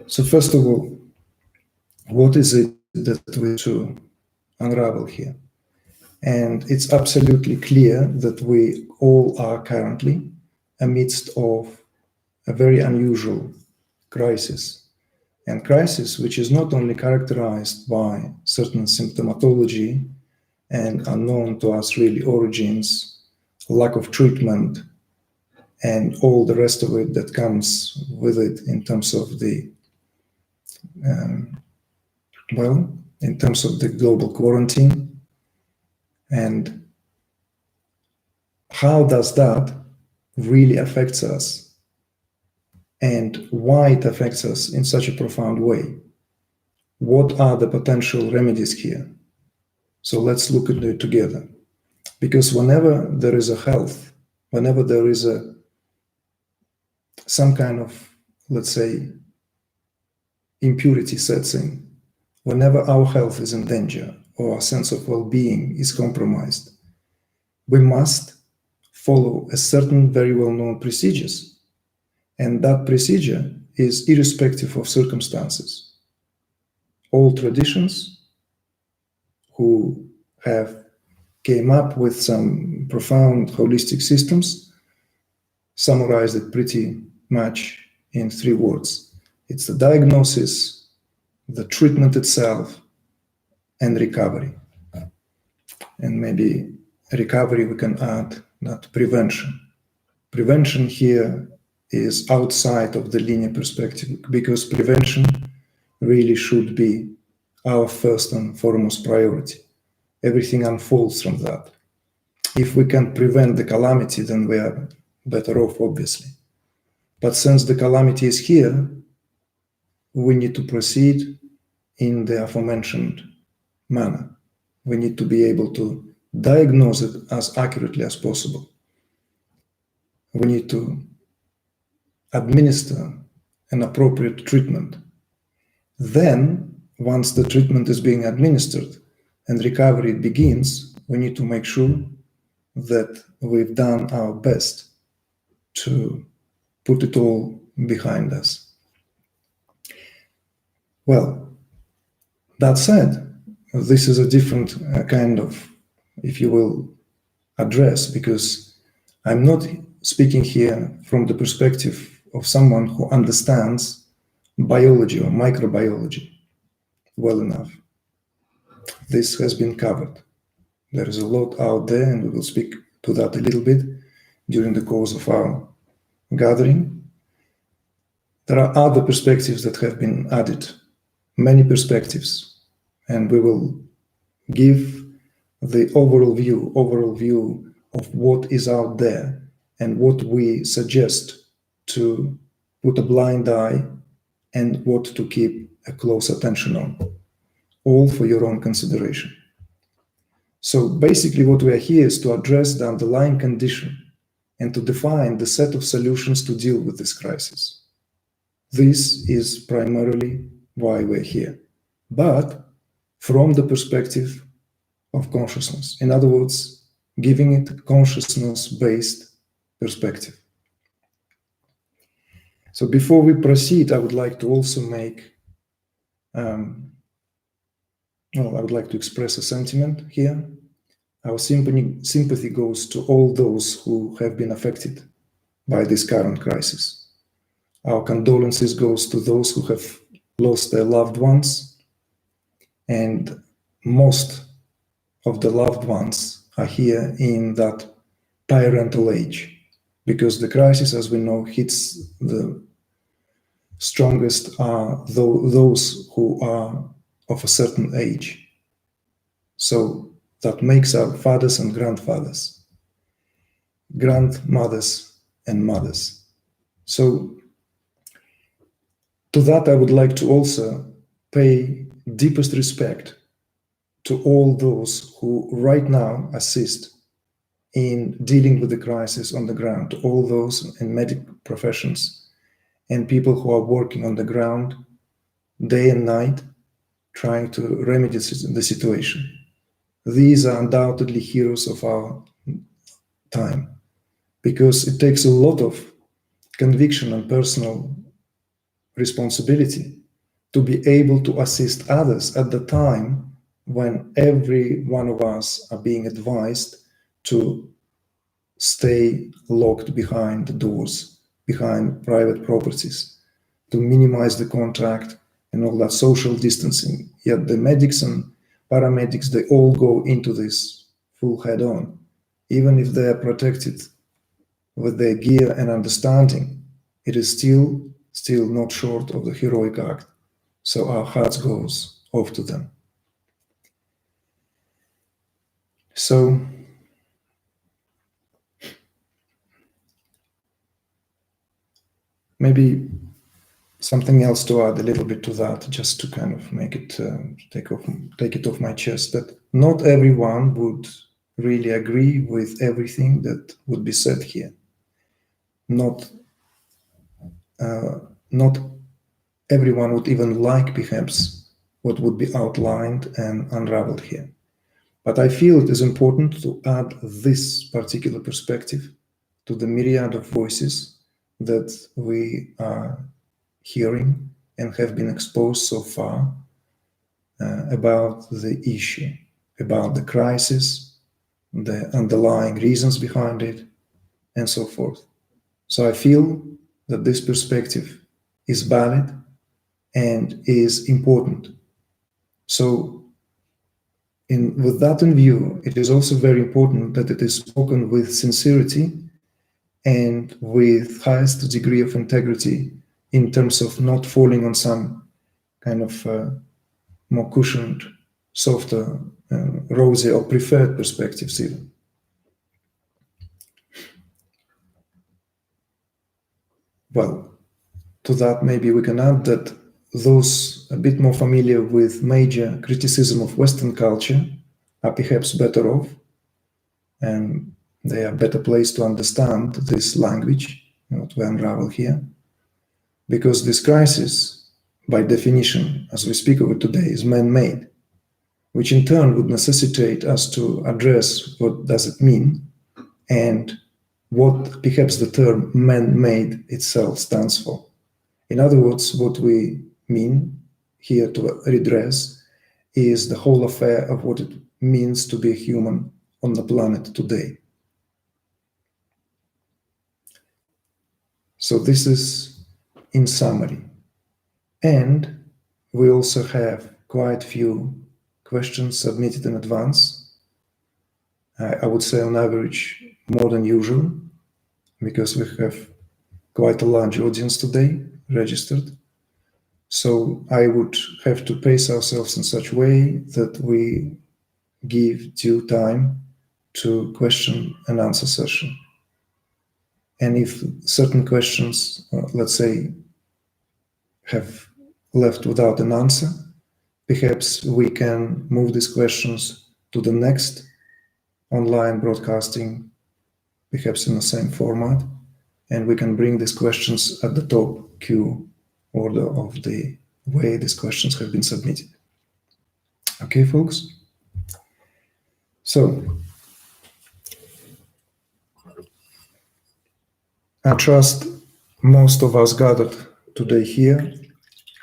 So first of all, what is it that we to unravel here? And it's absolutely clear that we all are currently amidst of a very unusual crisis. And crisis which is not only characterized by certain symptomatology and unknown to us really origins, lack of treatment, and all the rest of it that comes with it in terms of the, in terms of the global quarantine. And how does that really affect us? And why it affects us in such a profound way? What are the potential remedies here? So let's look at it together. Because whenever there is a health, whenever there is some kind of, let's say, impurity sets in, whenever our health is in danger or our sense of well-being is compromised, we must follow a certain very well-known procedures. And that procedure is irrespective of circumstances. All traditions who have came up with some profound holistic systems summarized it pretty much in 3 words. It's the diagnosis, the treatment itself, and recovery. And maybe recovery we can add that prevention. Prevention here is outside of the linear perspective, because prevention really should be our first and foremost priority. Everything unfolds from that. If we can prevent the calamity, then we are better off, obviously. But since the calamity is here, we need to proceed in the aforementioned manner. We need to be able to diagnose it as accurately as possible. We need to administer an appropriate treatment. Then, once the treatment is being administered and recovery begins, we need to make sure that we've done our best to put it all behind us. Well, that said, this is a different kind of, if you will, address, because I'm not speaking here from the perspective of someone who understands biology or microbiology well enough. This has been covered. There is a lot out there, and we will speak to that a little bit during the course of our gathering. There are other perspectives that have been added, many perspectives, and we will give the overall view of what is out there and what we suggest to put a blind eye and what to keep a close attention on, all for your own consideration. So basically what we are here is to address the underlying condition and to define the set of solutions to deal with this crisis. This is primarily why we're here, but from the perspective of consciousness. In other words, giving it consciousness-based perspective. So before we proceed, I would like to also make, I would like to express a sentiment here. Our sympathy goes to all those who have been affected by this current crisis. Our condolences goes to those who have lost their loved ones, and most of the loved ones are here in that parental age, because the crisis, as we know, hits the strongest are those who are of a certain age. So that makes our fathers and grandfathers, grandmothers and mothers. So to that, I would like to also pay deepest respect to all those who right now assist in dealing with the crisis on the ground, to all those in medical professions and people who are working on the ground day and night, trying to remedy the situation. These are undoubtedly heroes of our time, because it takes a lot of conviction and personal responsibility to be able to assist others at the time when every one of us are being advised to stay locked behind the doors, behind private properties, to minimize the contact and all that social distancing. Yet the medics and paramedics, they all go into this full head on. Even if they are protected with their gear and understanding, it is still not short of the heroic act. So our hearts goes off to them. So maybe something else to add a little bit to that, just to kind of make it take it off my chest, that not everyone would really agree with everything that would be said here. Not everyone would even like perhaps what would be outlined and unraveled here. But I feel it is important to add this particular perspective to the myriad of voices that we are hearing and have been exposed so far about the issue, about the crisis, the underlying reasons behind it, and so forth. So I feel that this perspective is valid and is important. So with that in view, it is also very important that it is spoken with sincerity and with highest degree of integrity in terms of not falling on some kind of more cushioned, softer, rosy or preferred perspectives even. Well, to that maybe we can add that those a bit more familiar with major criticism of Western culture are perhaps better off, and they are better placed to understand this language, what we unravel here, because this crisis, by definition, as we speak of it today, is man-made, which in turn would necessitate us to address what does it mean and what perhaps the term man-made itself stands for. In other words, what we mean here to redress is the whole affair of what it means to be a human on the planet today. So this is in summary. And we also have quite few questions submitted in advance. I would say on average more than usual, because we have quite a large audience today registered. So I would have to pace ourselves in such a way that we give due time to question and answer session. And if certain questions, let's say, have left without an answer, perhaps we can move these questions to the next online broadcasting, perhaps in the same format, and we can bring these questions at the top queue order of the way these questions have been submitted. Okay, folks? So, I trust most of us gathered today here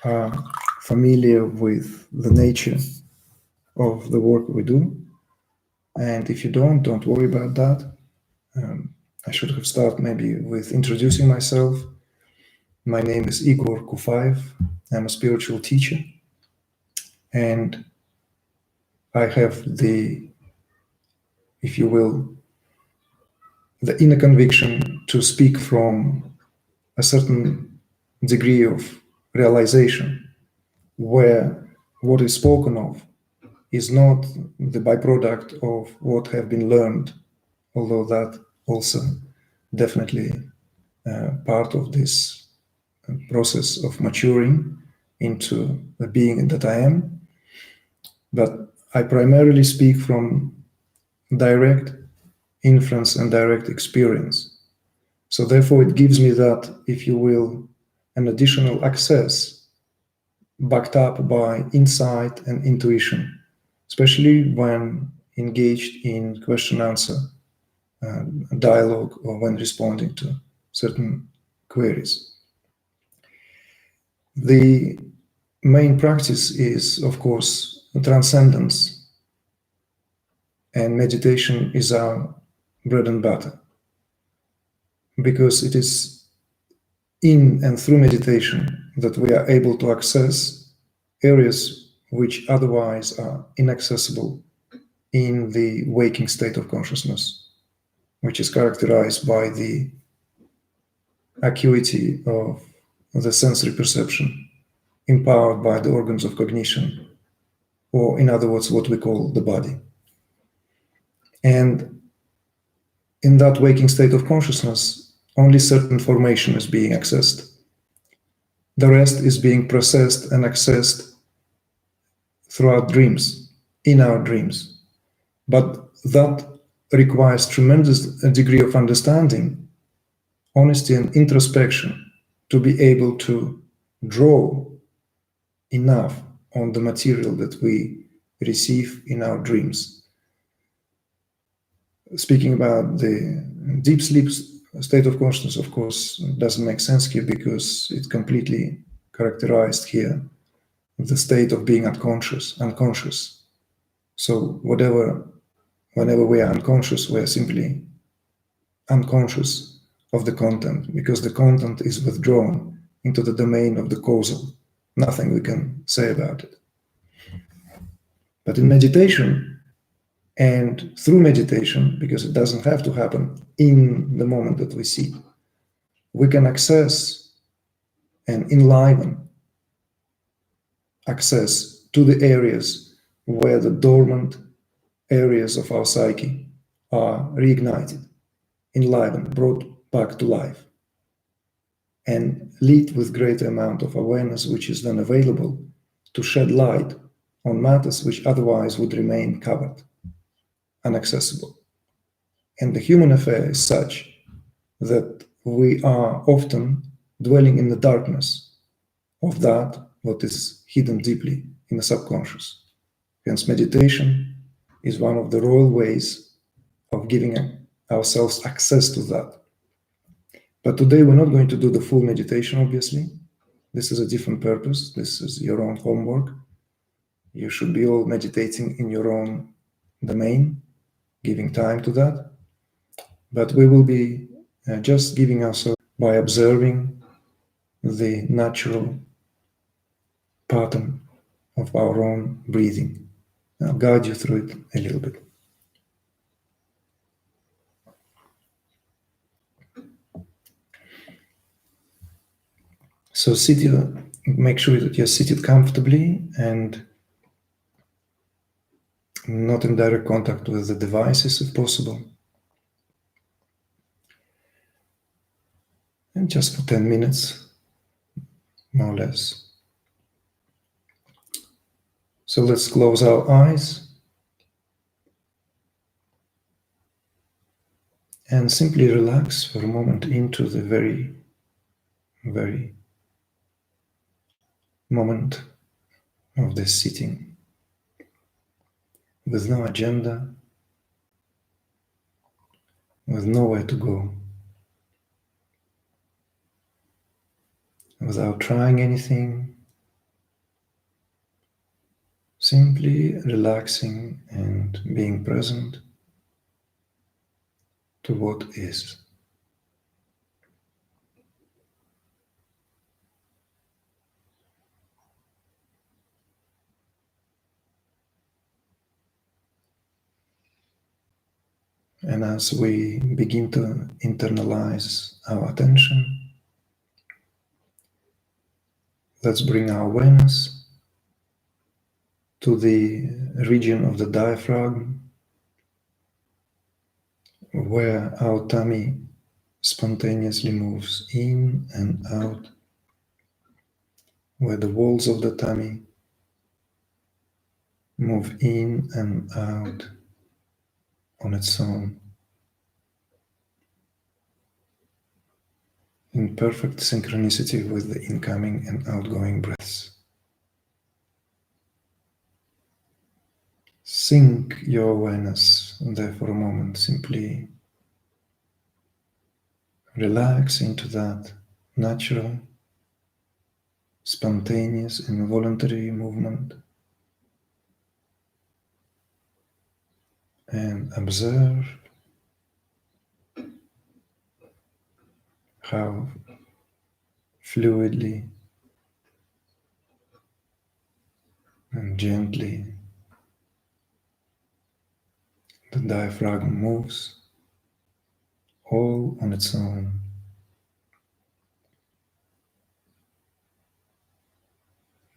are familiar with the nature of the work we do. And if you don't worry about that. I should have started maybe with introducing myself. My name is Igor Kufayev. I'm a spiritual teacher. And I have the, if you will, the inner conviction to speak from a certain degree of realization, where what is spoken of is not the byproduct of what have been learned, although that also definitely part of this process of maturing into the being that I am. But I primarily speak from direct inference and direct experience. So therefore it gives me that, if you will, an additional access backed up by insight and intuition, especially when engaged in question-answer dialogue or when responding to certain queries. The main practice is, of course, transcendence, and meditation is our bread and butter, because it is in and through meditation that we are able to access areas which otherwise are inaccessible in the waking state of consciousness, which is characterized by the acuity of the sensory perception, empowered by the organs of cognition, or in other words, what we call the body. And in that waking state of consciousness, only certain information is being accessed. The rest is being processed and accessed throughout dreams, in our dreams. But that requires tremendous degree of understanding, honesty, and introspection to be able to draw enough on the material that we receive in our dreams. Speaking about the deep sleep state of consciousness, of course, doesn't make sense here because it's completely characterized here the state of being unconscious. So whenever we are unconscious, we are simply unconscious of the content, because the content is withdrawn into the domain of the causal. Nothing we can say about it. But in meditation, and through meditation, because it doesn't have to happen in the moment that we see, we can access and enliven access to the areas where the dormant areas of our psyche are reignited, enlivened, brought back to life, and lead with greater amount of awareness, which is then available to shed light on matters which otherwise would remain covered, inaccessible. And the human affair is such that we are often dwelling in the darkness of that what is hidden deeply in the subconscious. Hence, meditation is one of the royal ways of giving ourselves access to that. But today we're not going to do the full meditation, obviously. This is a different purpose. This is your own homework. You should be all meditating in your own domain, giving time to that. But we will be just giving ourselves by observing the natural pattern of our own breathing. I'll guide you through it a little bit. So make sure that you're seated comfortably and not in direct contact with the devices if possible. And just for 10 minutes, more or less. So let's close our eyes and simply relax for a moment into the very, very moment of this sitting, with no agenda, with nowhere to go, without trying anything, simply relaxing and being present to what is. And as we begin to internalize our attention, let's bring our awareness to the region of the diaphragm, where our tummy spontaneously moves in and out, where the walls of the tummy move in and out on its own, in perfect synchronicity with the incoming and outgoing breaths. Sink your awareness there for a moment, simply relax into that natural spontaneous involuntary movement, and observe how fluidly and gently the diaphragm moves all on its own,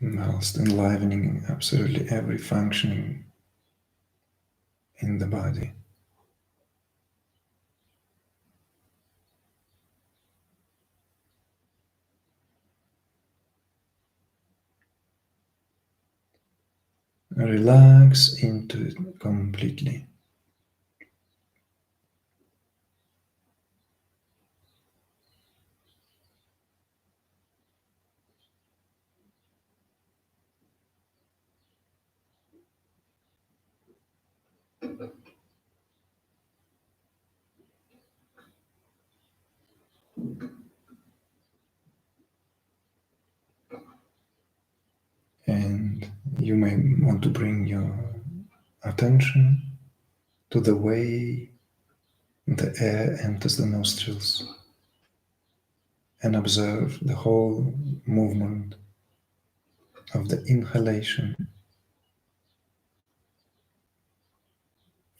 whilst enlivening absolutely every functioning in the body. Relax into it completely. And you may want to bring your attention to the way the air enters the nostrils and observe the whole movement of the inhalation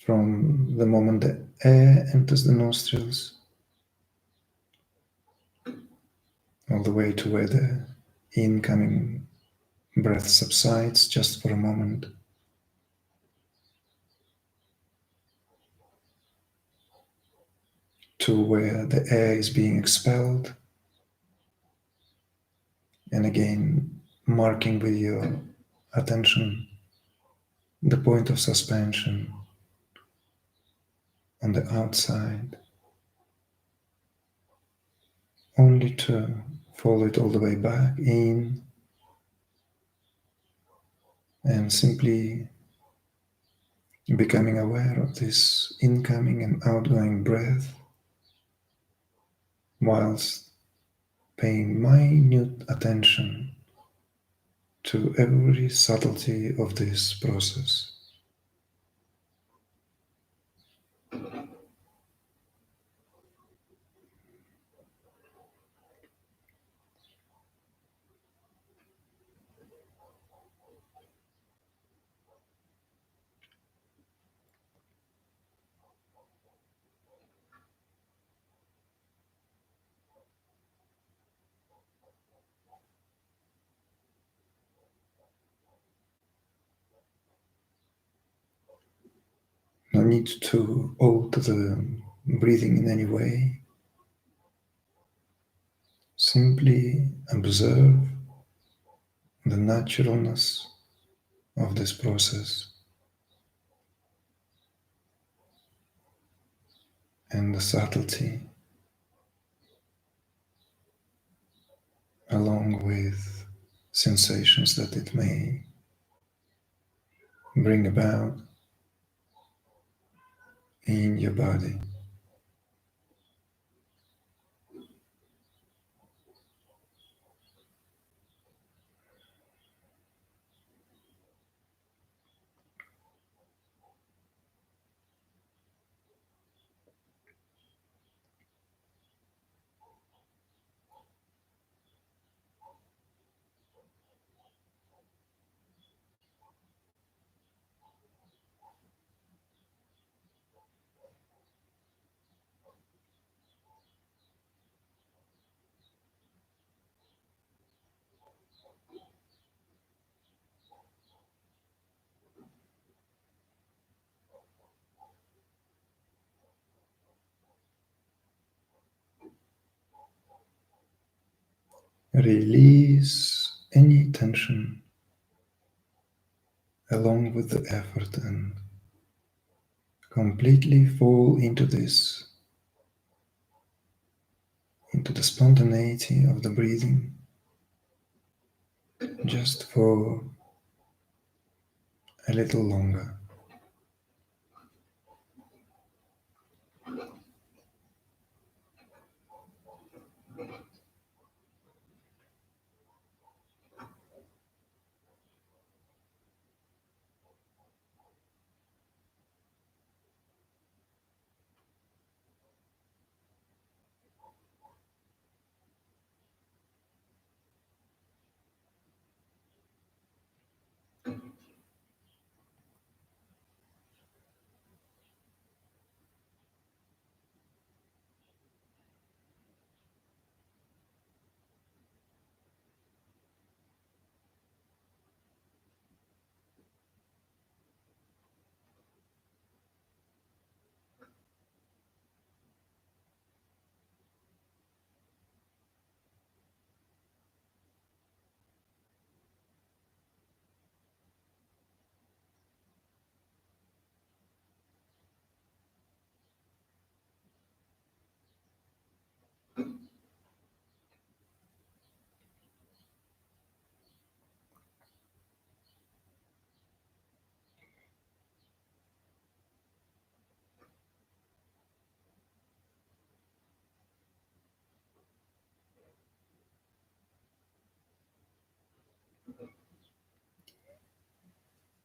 from the moment the air enters the nostrils all the way to where the incoming breath subsides just for a moment, to where the air is being expelled, and again marking with your attention the point of suspension on the outside, only to follow it all the way back in and simply becoming aware of this incoming and outgoing breath whilst paying minute attention to every subtlety of this process. No need to alter the breathing in any way. Simply observe the naturalness of this process and the subtlety, along with sensations that it may bring about in your body. Release any tension along with the effort and completely fall into this, into the spontaneity of the breathing, just for a little longer.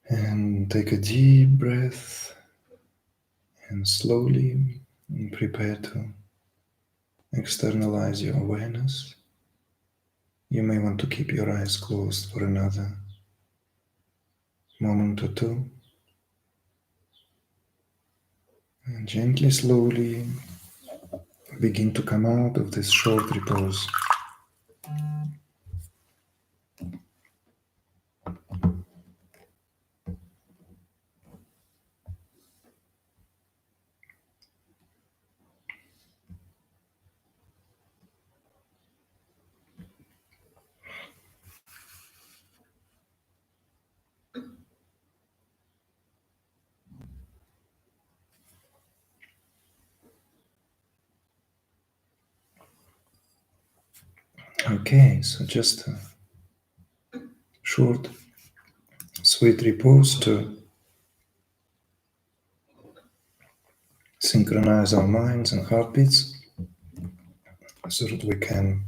And take a deep breath and slowly prepare to externalize your awareness. You may want to keep your eyes closed for another moment or two. And gently, slowly begin to come out of this short repose. Okay, so just a short, sweet repose to synchronize our minds and heartbeats so that we can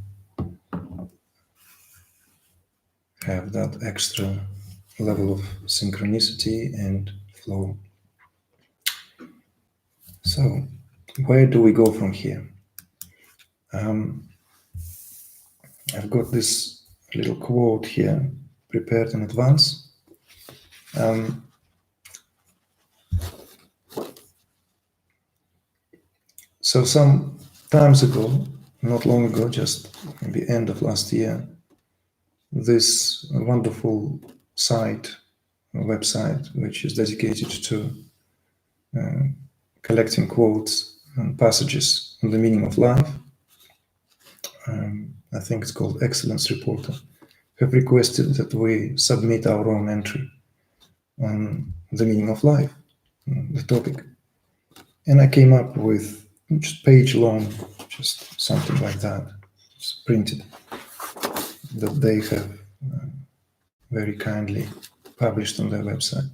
have that extra level of synchronicity and flow. So, where do we go from here? I've got this little quote here prepared in advance. So some times ago, not long ago, just maybe end of last year, this wonderful website, which is dedicated to collecting quotes and passages on the meaning of life, I think it's called Excellence Reporter, have requested that we submit our own entry on the meaning of life, the topic. And I came up with just page long, just something like that. It's printed, that they have very kindly published on their website.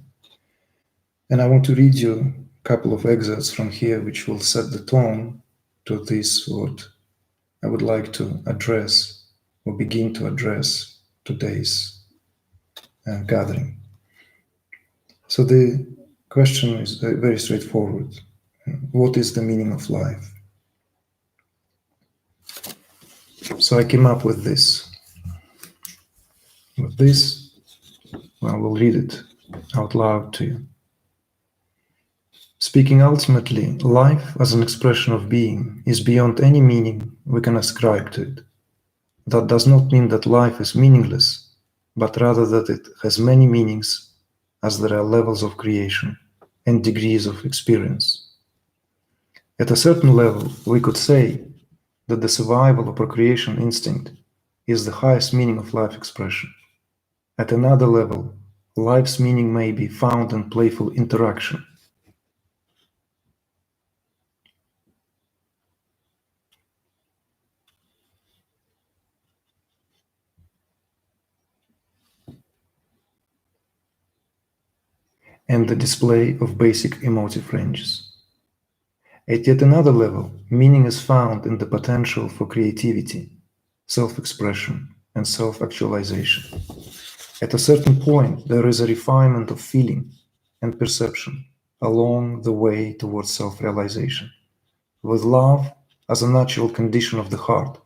And I want to read you a couple of excerpts from here, which will set the tone to this, what I would like to address or begin to address today's gathering. So the question is very straightforward. What is the meaning of life? So I came up with this. With this, I will read it out loud to you. Speaking ultimately, life as an expression of being is beyond any meaning we can ascribe to it. That does not mean that life is meaningless, but rather that it has many meanings, as there are levels of creation and degrees of experience. At a certain level, we could say that the survival or procreation instinct is the highest meaning of life expression. At another level, life's meaning may be found in playful interaction. And the display of basic emotive ranges. At yet another level, meaning is found in the potential for creativity, self-expression, and self-actualization. At a certain point, there is a refinement of feeling and perception along the way towards self-realization, with love as a natural condition of the heart,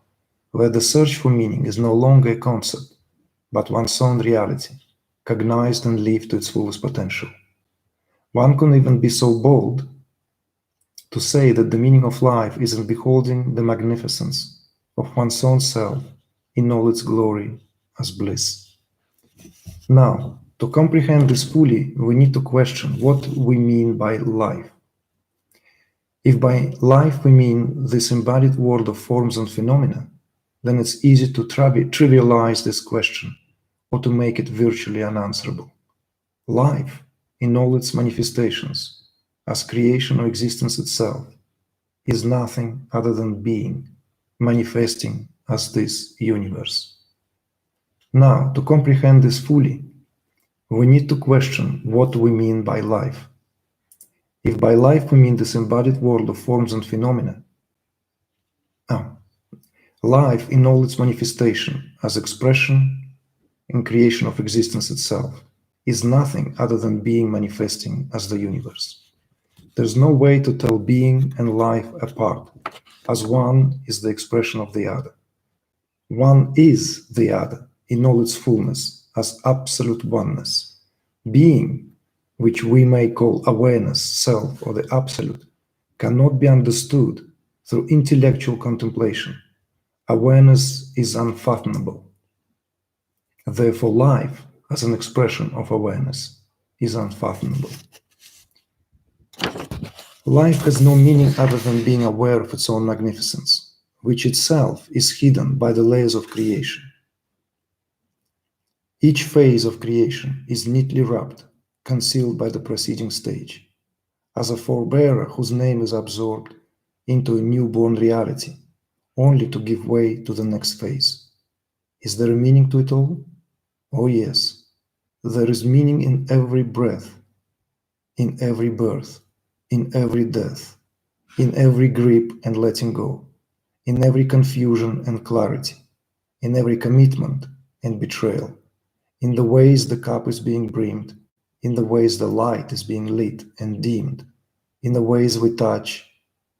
where the search for meaning is no longer a concept, but one's own reality, cognized and lived to its fullest potential. One can even be so bold to say that the meaning of life is in beholding the magnificence of one's own self in all its glory as bliss. Now, to comprehend this fully, we need to question what we mean by life. If by life we mean this embodied world of forms and phenomena, then it's easy to trivialize this question or to make it virtually unanswerable. Life, in all its manifestations, as creation or existence itself, is nothing other than being, manifesting as this universe. Now, to comprehend this fully, we need to question what we mean by life. If by life we mean this embodied world of forms and phenomena, life in all its manifestation as expression, and creation of existence itself is nothing other than being manifesting as the universe. There's no way to tell being and life apart, as one is the expression of the other. One is the other in all its fullness, as absolute oneness. Being, which we may call awareness, self, or the absolute, cannot be understood through intellectual contemplation. Awareness is unfathomable. Therefore, life, as an expression of awareness, is unfathomable. Life has no meaning other than being aware of its own magnificence, which itself is hidden by the layers of creation. Each phase of creation is neatly wrapped, concealed by the preceding stage, as a forebearer whose name is absorbed into a newborn reality, only to give way to the next phase. Is there a meaning to it all? Oh yes, there is meaning in every breath, in every birth, in every death, in every grip and letting go, in every confusion and clarity, in every commitment and betrayal, in the ways the cup is being brimmed, in the ways the light is being lit and dimmed, in the ways we touch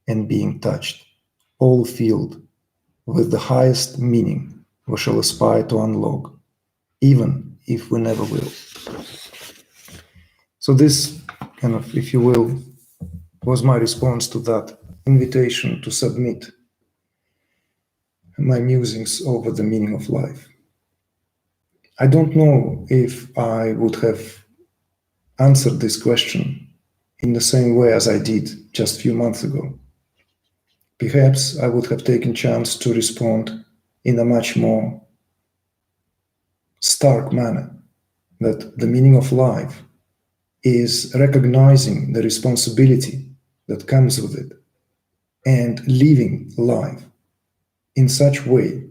and being touched, all filled with the highest meaning we shall aspire to unlock, even if we never will. So this kind of, if you will, was my response to that invitation to submit my musings over the meaning of life. I don't know if I would have answered this question in the same way as I did just a few months ago. Perhaps I would have taken chance to respond in a much more stark manner, that the meaning of life is recognizing the responsibility that comes with it and living life in such way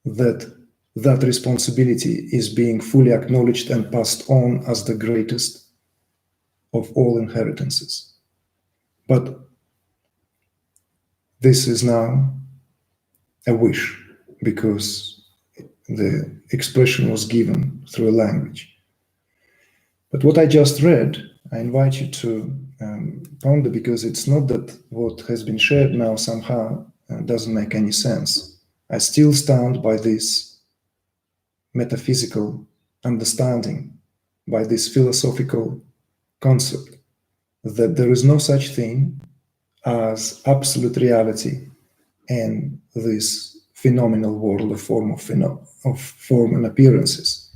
that that responsibility is being fully acknowledged and passed on as the greatest of all inheritances. But this is now a wish, because the expression was given through a language. But what I just read, I invite you to ponder, because it's not that what has been shared now somehow doesn't make any sense. I still stand by this metaphysical understanding, by this philosophical concept, that there is no such thing as absolute reality and this phenomenal world of form and appearances.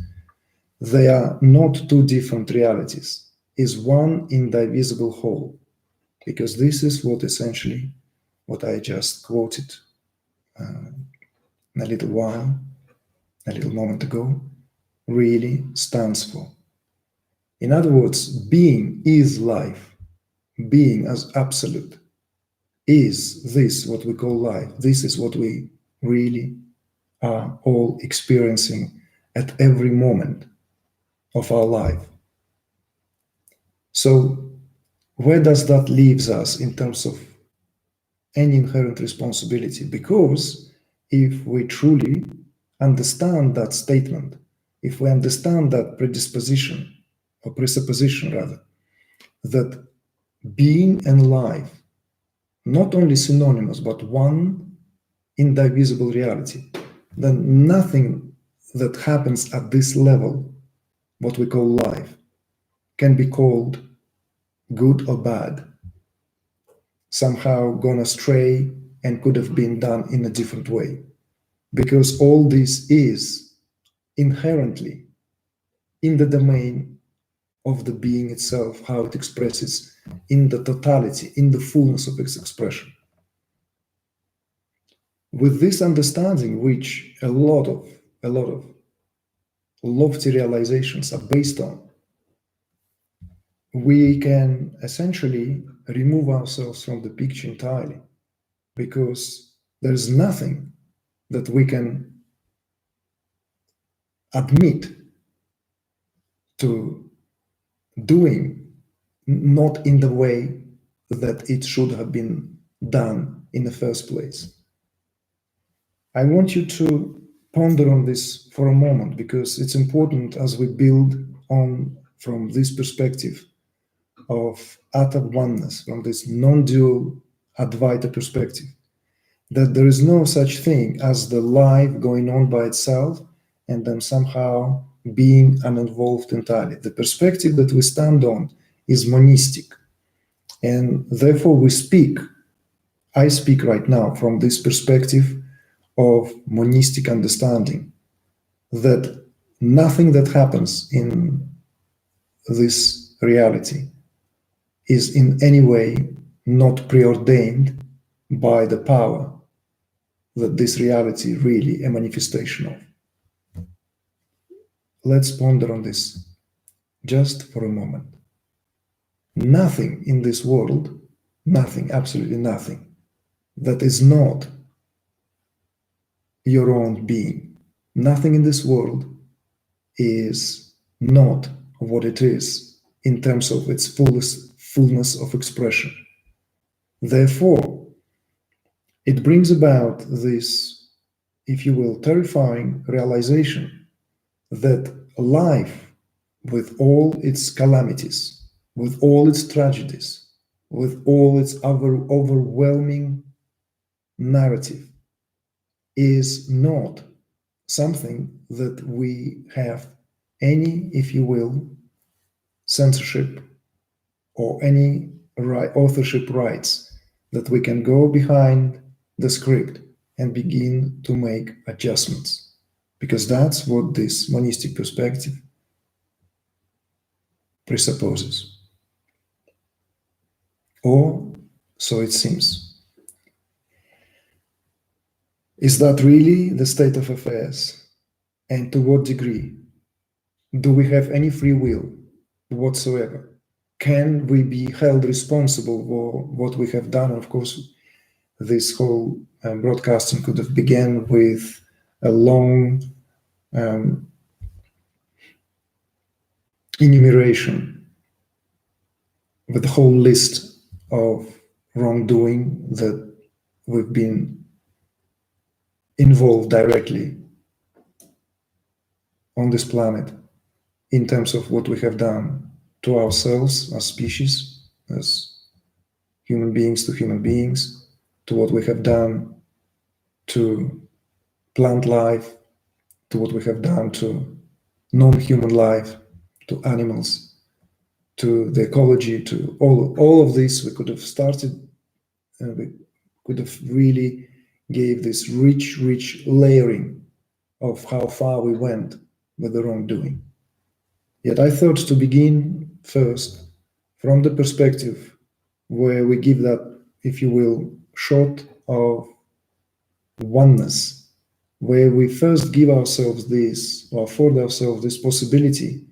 They are not two different realities, is one indivisible whole, because this is what essentially what I just quoted a little moment ago, really stands for. In other words, being is life. Being as absolute is this, what we call life. This is what we really are all experiencing at every moment of our life. So where does that leaves us in terms of any inherent responsibility? Because if we truly understand that statement, if we understand that presupposition rather, that being and life, not only synonymous, but one indivisible reality, then nothing that happens at this level, what we call life, can be called good or bad, somehow gone astray and could have been done in a different way. Because all this is inherently in the domain of the being itself, how it expresses in the totality, in the fullness of its expression. With this understanding, which a lot of lofty realizations are based on, we can essentially remove ourselves from the picture entirely, because there's nothing that we can admit to doing not in the way that it should have been done in the first place. I want you to ponder on this for a moment, because it's important as we build on from this perspective of utter oneness, from this non-dual Advaita perspective, that there is no such thing as the life going on by itself and then somehow being uninvolved entirely. The perspective that we stand on is monistic. And therefore I speak right now from this perspective of monistic understanding, that nothing that happens in this reality is in any way not preordained by the power that this reality really a manifestation of. Let's ponder on this just for a moment. Nothing in this world, nothing, absolutely nothing, that is not your own being. Nothing in this world is not what it is in terms of its fullness of expression. Therefore, it brings about this, if you will, terrifying realization that life, with all its calamities, with all its tragedies, with all its overwhelming narrative, is not something that we have any, if you will, censorship or any authorship rights that we can go behind the script and begin to make adjustments, because that's what this monistic perspective presupposes, or so it seems. Is that really the state of affairs? And to what degree? Do we have any free will whatsoever? Can we be held responsible for what we have done? Of course, this whole broadcasting could have begun with a long enumeration with a whole list of wrongdoing that we've been involved directly on this planet in terms of what we have done to ourselves as species, as human beings to human beings, to what we have done to plant life, to what we have done to non-human life, to animals, to the ecology, to all of this. We could have started, we could have really gave this rich layering of how far we went with the wrongdoing. Yet I thought to begin first from the perspective where we give that, if you will, shot of oneness, where we first give ourselves this, or afford ourselves this possibility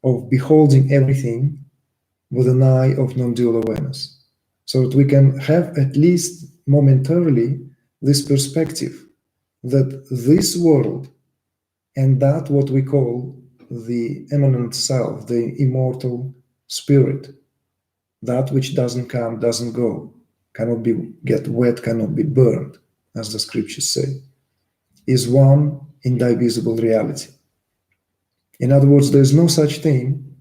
of beholding everything with an eye of non-dual awareness, so that we can have at least momentarily this perspective that this world and that what we call the immanent self, the immortal spirit, that which doesn't come, doesn't go, cannot get wet, cannot be burned, as the scriptures say, is one indivisible reality. In other words, there is no such thing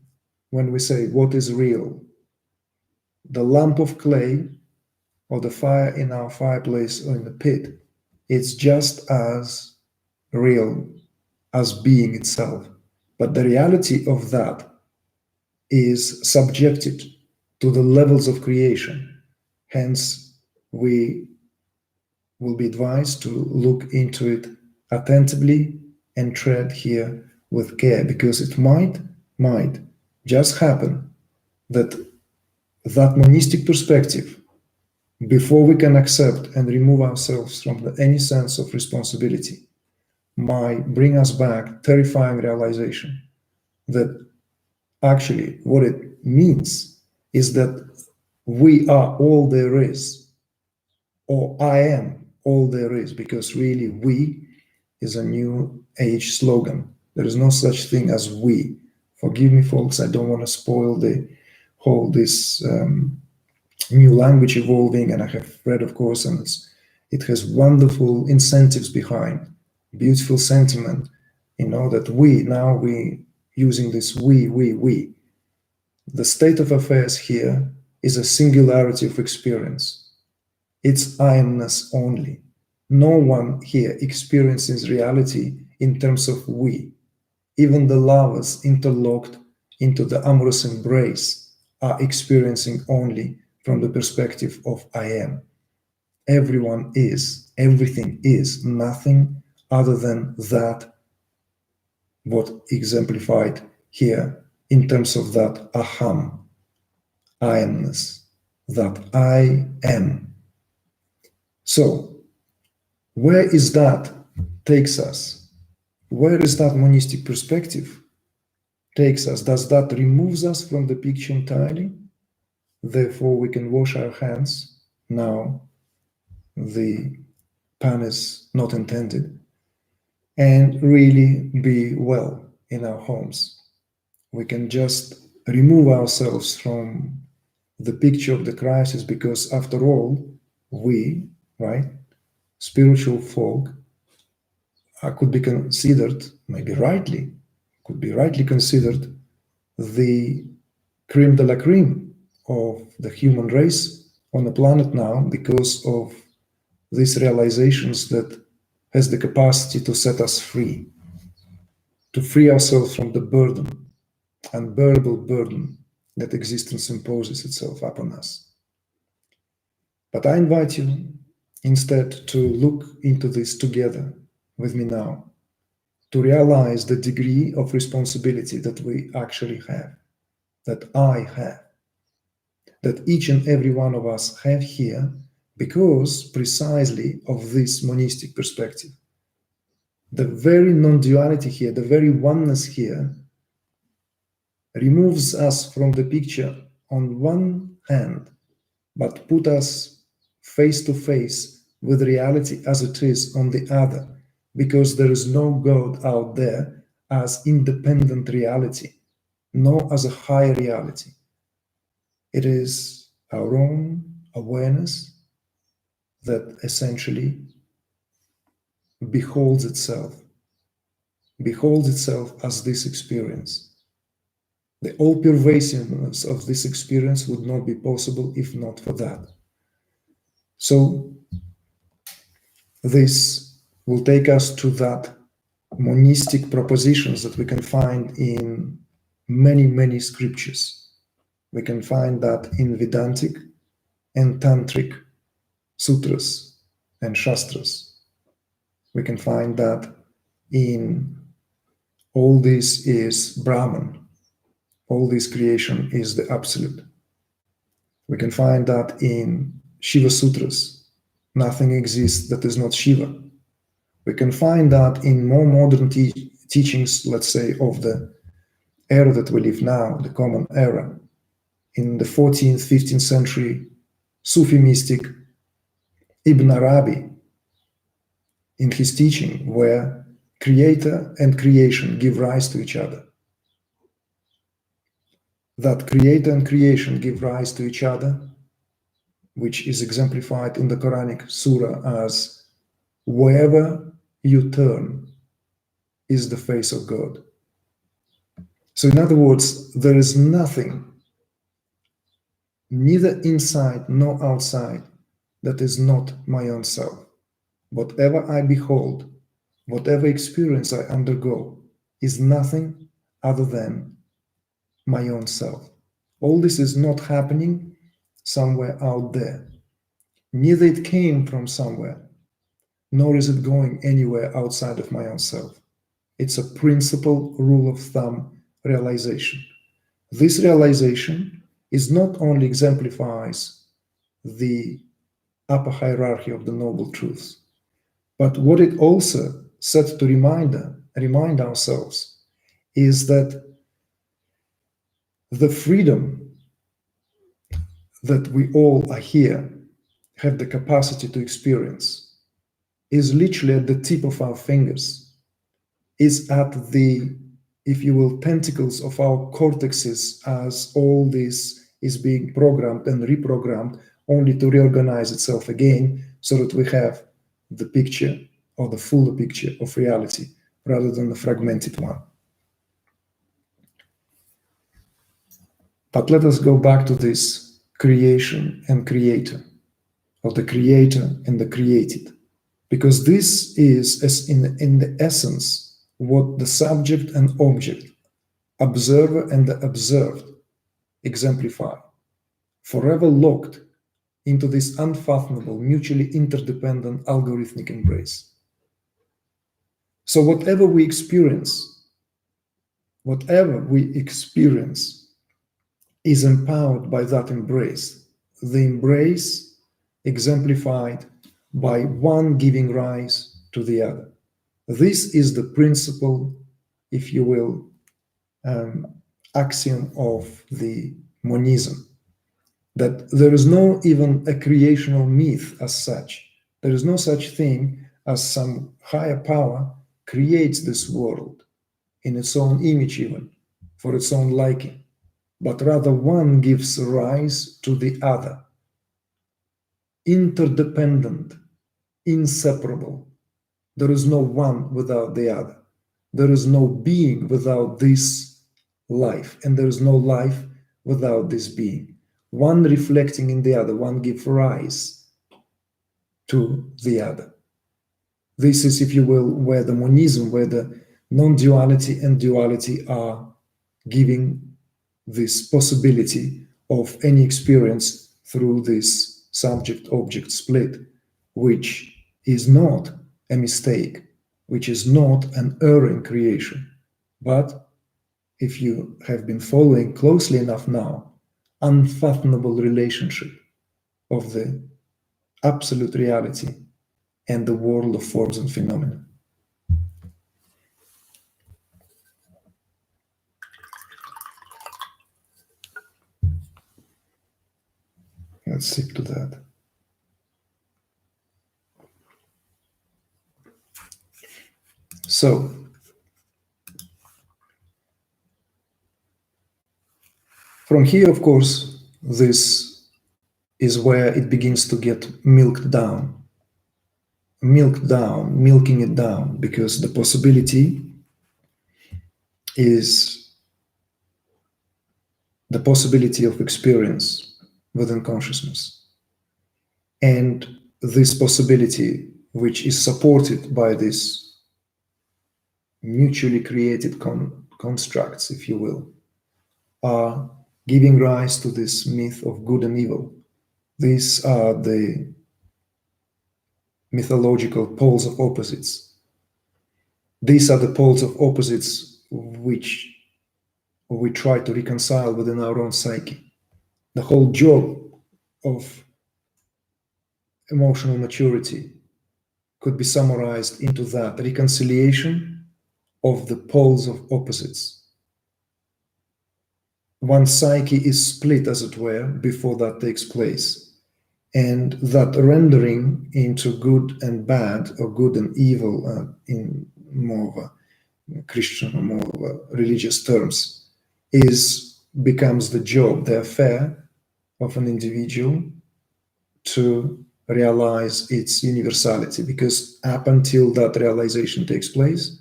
when we say what is real. The lump of clay or the fire in our fireplace or in the pit, it's just as real as being itself. But the reality of that is subjected to the levels of creation. Hence, we will be advised to look into it attentively and tread here with care, because it might just happen that monistic perspective, before we can accept and remove ourselves from any sense of responsibility, might bring us back terrifying realization that actually what it means is that we are all there is, or I am all there is, because really we is a new age slogan. There is no such thing as we. Forgive me, folks, I don't want to spoil the whole this new language evolving, and I have read, of course, and it has wonderful incentives behind beautiful sentiment, that we using this we. The state of affairs here is a singularity of experience. It's I-amness only. No one here experiences reality in terms of we. Even the lovers interlocked into the amorous embrace are experiencing only from the perspective of I am. Everyone is, everything is, nothing other than that, what exemplified here in terms of that aham, I amness, that I am. So, where is that takes us? Where is that monistic perspective takes us? Does that removes us from the picture entirely? Therefore, we can wash our hands. Now, the pun is not intended. And really be well in our homes. We can just remove ourselves from the picture of the crisis because, after all, we, right, spiritual folk, could be considered, maybe rightly, could be rightly considered the creme de la creme of the human race on the planet now because of these realizations that has the capacity to set us free, to free ourselves from the burden, unbearable burden that existence imposes itself upon us. But I invite you instead to look into this together with me now, to realize the degree of responsibility that we actually have, that I have, that each and every one of us have here because precisely of this monistic perspective. The very non-duality here, the very oneness here, removes us from the picture on one hand, but put us face to face with reality as it is on the other, because there is no God out there as independent reality, nor as a higher reality. It is our own awareness that essentially beholds itself as this experience. The all-pervasiveness of this experience would not be possible if not for that. So this will take us to that monistic propositions that we can find in many, many scriptures. We can find that in Vedantic and Tantric sutras and shastras. We can find that in all this is Brahman. All this creation is the absolute. We can find that in Shiva Sutras. Nothing exists that is not Shiva. We can find that in more modern teachings, let's say, of the era that we live now, the common era. In the 14th, 15th century Sufi mystic Ibn Arabi, in his teaching, where creator and creation give rise to each other. That creator and creation give rise to each other, which is exemplified in the Quranic surah as wherever you turn is the face of God. So in other words, there is nothing, neither inside nor outside, that is not my own self. Whatever I behold, whatever experience I undergo, is nothing other than my own self. All this is not happening somewhere out there. Neither it came from somewhere, nor is it going anywhere outside of my own self. It's a principle, rule of thumb realization. This realization is not only exemplifies the upper hierarchy of the noble truths, but what it also set to remind ourselves is that the freedom that we all are here have the capacity to experience is literally at the tip of our fingers, is at the, if you will, tentacles of our cortexes, as all this is being programmed and reprogrammed only to reorganize itself again so that we have the picture or the fuller picture of reality rather than the fragmented one. But let us go back to this creation and creator, or the creator and the created, because this is, as in the essence, what the subject and object, observer and the observed, exemplify, forever locked into this unfathomable, mutually interdependent algorithmic embrace. So whatever we experience is empowered by that embrace, the embrace exemplified by one giving rise to the other. This is the principle, if you will, axiom of the monism, that there is no even a creational myth as such. There is no such thing as some higher power creates this world in its own image, even for its own liking, but rather one gives rise to the other, interdependent, inseparable. There is no one without the other. There is no being without this life, and there is no life without this being. One reflecting in the other, one gives rise to the other. This is, if you will, where the monism, where the non-duality and duality are giving this possibility of any experience through this subject-object split, which is not a mistake, which is not an erring creation, but if you have been following closely enough now, unfathomable relationship of the absolute reality and the world of forms and phenomena. Let's stick to that. So, from here, of course, this is where it begins to get milked down, milking it down, because the possibility is the possibility of experience within consciousness. And this possibility, which is supported by these mutually created constructs, if you will, are giving rise to this myth of good and evil. These are the mythological poles of opposites. These are the poles of opposites which we try to reconcile within our own psyche. The whole job of emotional maturity could be summarized into that reconciliation of the poles of opposites. One psyche is split, as it were, before that takes place. And that rendering into good and bad, or good and evil, in more of a Christian or more of a religious terms, becomes the job, the affair of an individual to realize its universality, because up until that realization takes place,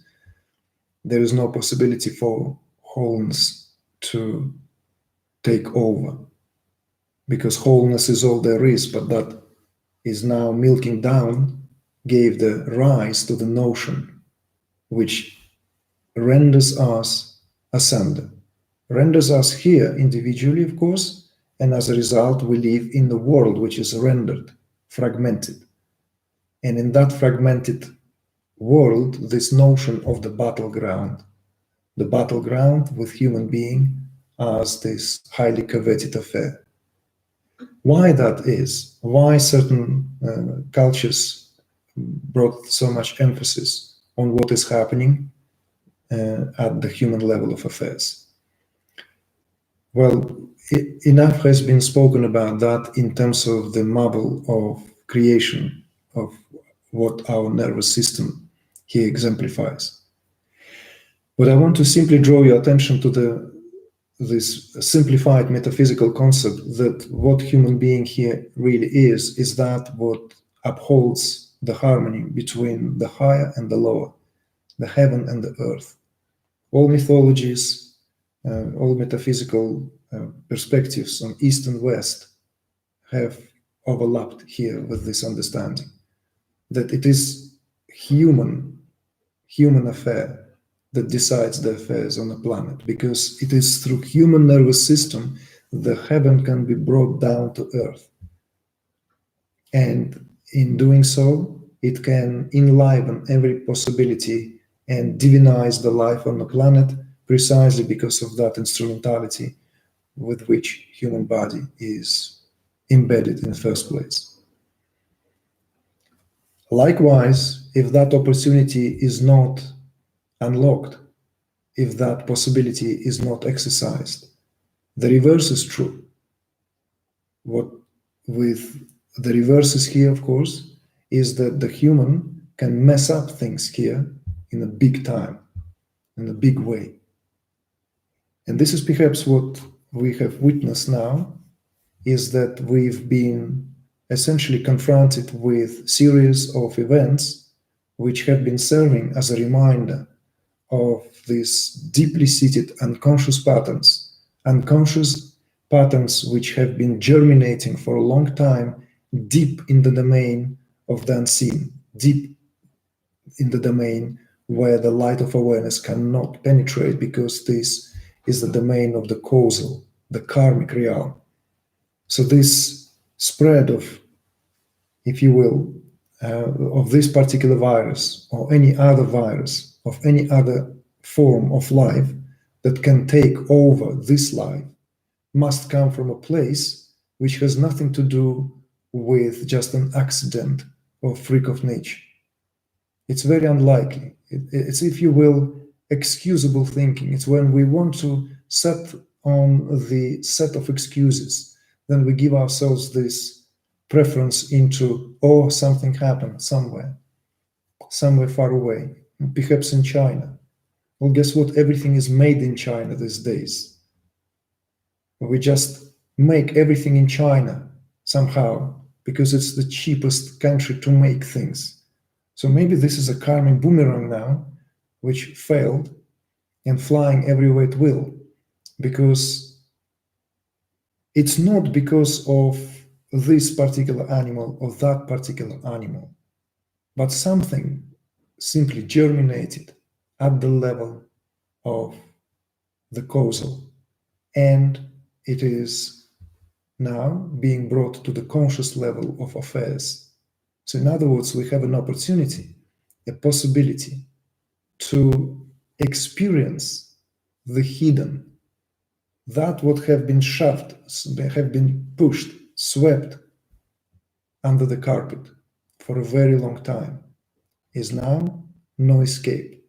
there is no possibility for wholeness to take over, because wholeness is all there is, but that is now milking down, gave the rise to the notion which renders us asunder, renders us here individually, of course, and as a result we live in the world which is rendered, fragmented. And in that fragmented world, this notion of the battleground with human being as this highly coveted affair. Why that is, why certain cultures brought so much emphasis on what is happening at the human level of affairs. Well, enough has been spoken about that in terms of the marvel of creation, of what our nervous system here exemplifies. But I want to simply draw your attention to this simplified metaphysical concept that what human being here really is that what upholds the harmony between the higher and the lower, the heaven and the earth. All mythologies, all metaphysical perspectives on East and West have overlapped here with this understanding that it is human affair that decides the affairs on the planet, because it is through human nervous system the heaven can be brought down to earth. And in doing so, it can enliven every possibility and divinize the life on the planet precisely because of that instrumentality with which human body is embedded in the first place. Likewise, if that opportunity is not unlocked, if that possibility is not exercised, the reverse is true. What with the reverses here, of course, is that the human can mess up things here in a big time, in a big way. And this is perhaps what we have witnessed now, is that we've been essentially confronted with series of events which have been serving as a reminder of these deeply seated unconscious patterns which have been germinating for a long time deep in the domain of the unseen, deep in the domain where the light of awareness cannot penetrate, because this is the domain of the causal, the karmic realm. So this spread of, if you will, of this particular virus or any other virus of any other form of life that can take over this life must come from a place which has nothing to do with just an accident or freak of nature. It's very unlikely. It's, if you will, excusable thinking. It's when we want to set on the set of excuses, then we give ourselves this preference into, oh, something happened somewhere far away, perhaps in China. Well, guess what? Everything is made in China these days. We just make everything in China somehow because it's the cheapest country to make things. So maybe this is a karmic boomerang now, which failed and flying everywhere it will, because it's not because of this particular animal or that particular animal, but something simply germinated at the level of the causal, and it is now being brought to the conscious level of affairs. So in other words, we have an opportunity, a possibility to experience the hidden, that what have been shoved, have been pushed, swept under the carpet for a very long time, is now no escape.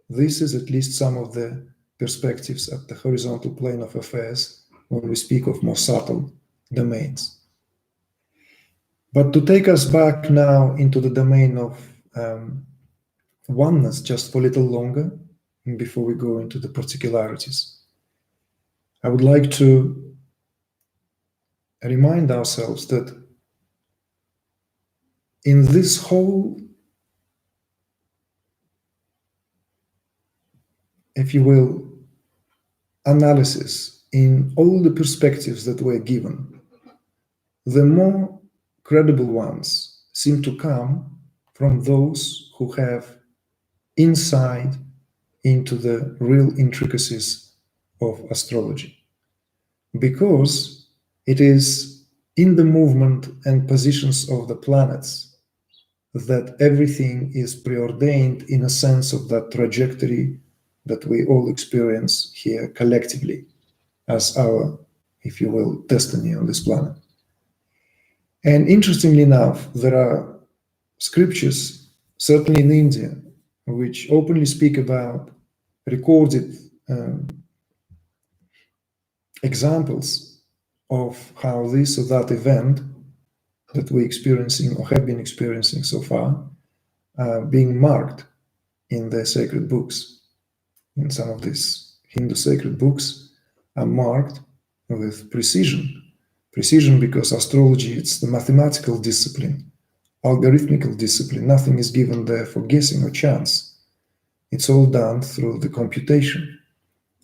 This is at least some of the perspectives at the horizontal plane of affairs when we speak of more subtle domains. But to take us back now into the domain of oneness just for a little longer, before we go into the particularities, I would like to remind ourselves that in this whole, if you will, analysis, in all the perspectives that were given, the more credible ones seem to come from those who have insight into the real intricacies of astrology, because it is in the movement and positions of the planets that everything is preordained in a sense of that trajectory that we all experience here collectively as our, if you will, destiny on this planet. And interestingly enough, there are scriptures, certainly in India, which openly speak about recorded examples of how this or that event that we're experiencing or have been experiencing so far being marked in their sacred books. In some of these Hindu sacred books are marked with precision. Precision because astrology, it's the mathematical discipline algorithmical discipline. Nothing is given there for guessing or chance. It's all done through the computation.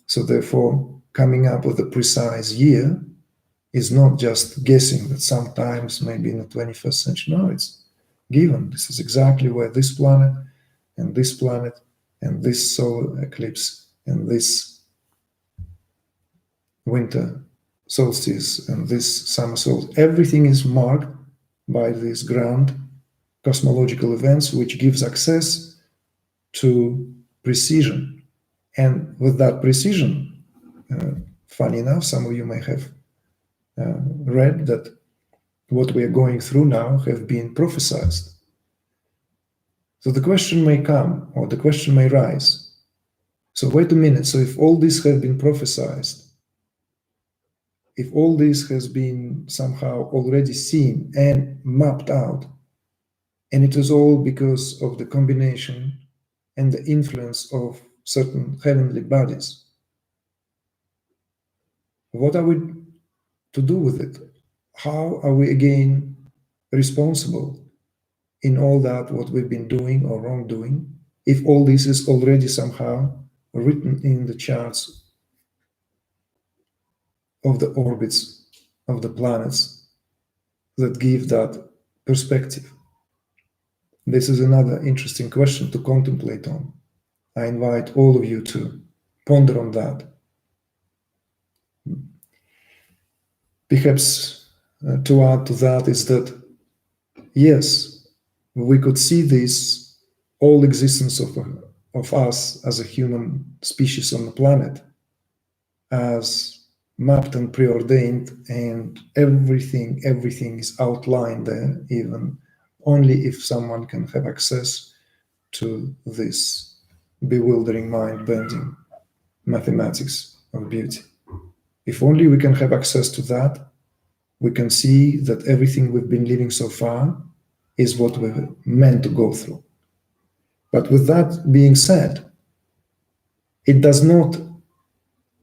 So therefore, coming up with a precise year is not just guessing that sometimes maybe in the 21st century. No, it's given. This is exactly where this planet and this solar eclipse and this winter solstice and this summer solstice, everything is marked by these grand cosmological events, which gives access to precision. And with that precision, funny enough, some of you may have read that what we are going through now have been prophesied. So the question may come, or the question may rise. So wait a minute, so if all this has been prophesied, if all this has been somehow already seen and mapped out, and it is all because of the combination and the influence of certain heavenly bodies, what are we to do with it? How are we again responsible in all that what we've been doing or wrongdoing, if all this is already somehow written in the charts of the orbits of the planets that give that perspective? This is another interesting question to contemplate on. I invite all of you to ponder on that. Perhaps to add to that is that, yes, we could see this all existence of us as a human species on the planet as mapped and preordained, and everything is outlined there, even only if someone can have access to this bewildering, mind-bending mathematics of beauty. If only we can have access to that, we can see that everything we've been living so far is what we're meant to go through. But with that being said, it does not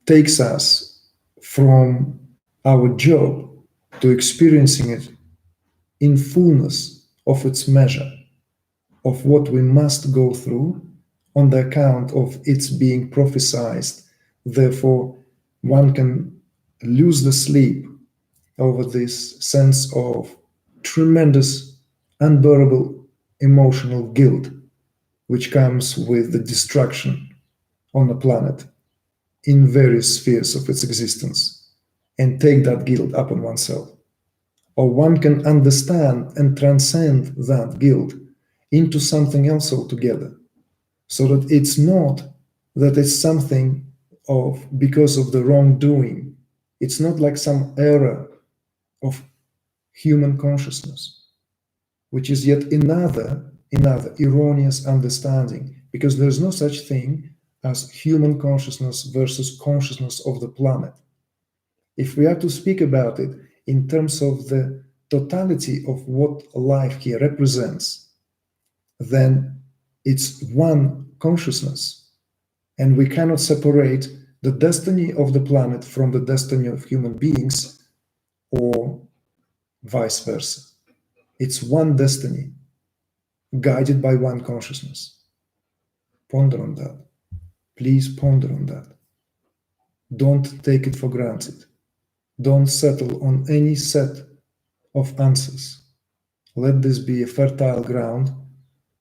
take us from our job to experiencing it in fullness of its measure, of what we must go through on the account of its being prophesied. Therefore, one can lose the sleep over this sense of tremendous, unbearable emotional guilt, which comes with the destruction on the planet in various spheres of its existence, and take that guilt upon oneself. Or one can understand and transcend that guilt into something else altogether, so that it's not that it's something of because of the wrongdoing. It's not like some error of human consciousness, which is yet another erroneous understanding, because there's no such thing as human consciousness versus consciousness of the planet. If we are to speak about it in terms of the totality of what life here represents, then it's one consciousness, and we cannot separate the destiny of the planet from the destiny of human beings, or vice versa. It's one destiny, guided by one consciousness. Ponder on that. Please ponder on that. Don't take it for granted. Don't settle on any set of answers. Let this be a fertile ground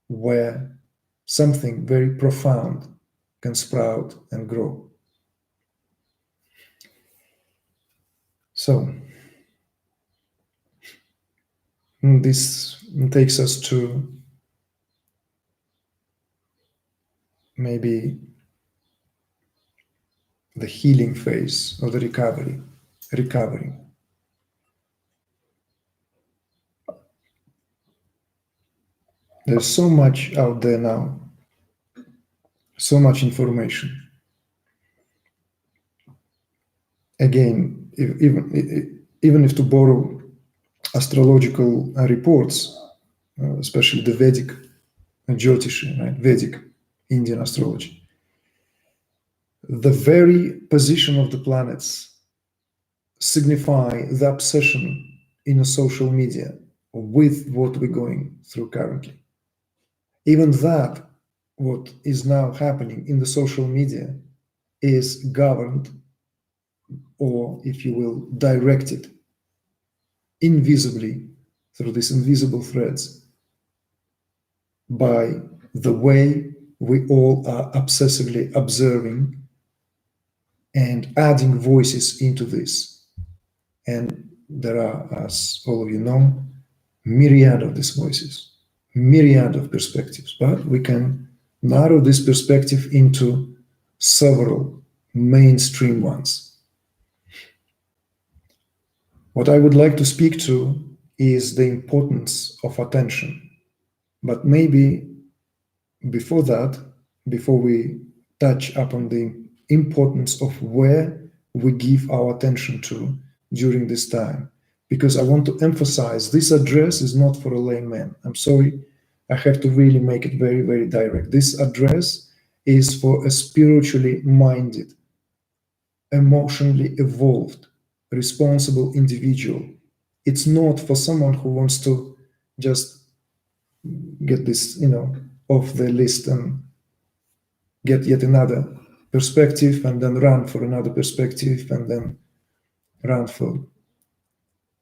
where something very profound can sprout and grow. So, this takes us to maybe the healing phase of the recovering. There's so much out there now, so much information. Again, even if to borrow astrological reports, especially the Vedic Jyotish, right? Vedic Indian astrology, the very position of the planets signify the obsession in a social media with what we're going through currently. Even that, what is now happening in the social media, is governed, or if you will, directed invisibly through these invisible threads by the way we all are obsessively observing and adding voices into this. And there are, as all of you know, myriad of these voices, myriad of perspectives, but we can narrow this perspective into several mainstream ones. What I would like to speak to is the importance of attention. But maybe before that, before we touch upon the importance of where we give our attention to during this time, because I want to emphasize this address is not for a layman. I'm sorry, I have to really make it very, very direct. This address is for a spiritually minded, emotionally evolved, responsible individual. It's not for someone who wants to just get this, off the list and get yet another perspective and then run for another perspective and then run for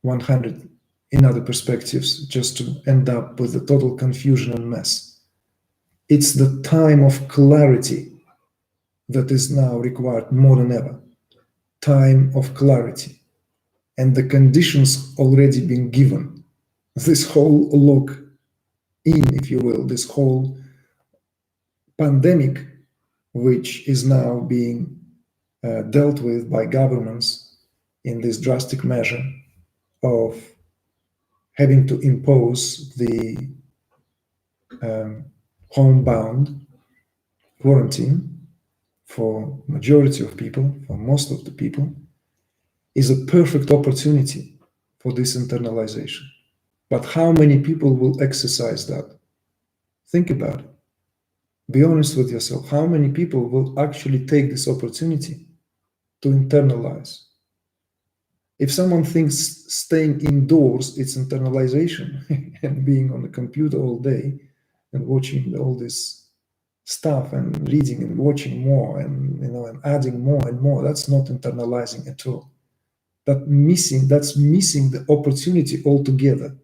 100 in other perspectives just to end up with a total confusion and mess. It's the time of clarity that is now required more than ever. Time of clarity. And the conditions already been given. This whole look in, if you will, this whole pandemic, which is now being dealt with by governments in this drastic measure of having to impose the homebound quarantine for majority of people, for most of the people, is a perfect opportunity for this internalization. But how many people will exercise that? Think about it. Be honest with yourself. How many people will actually take this opportunity to internalize? If someone thinks staying indoors it's internalization and being on the computer all day and watching all this stuff and reading and watching more and and adding more and more, that's not internalizing at all. That's missing the opportunity altogether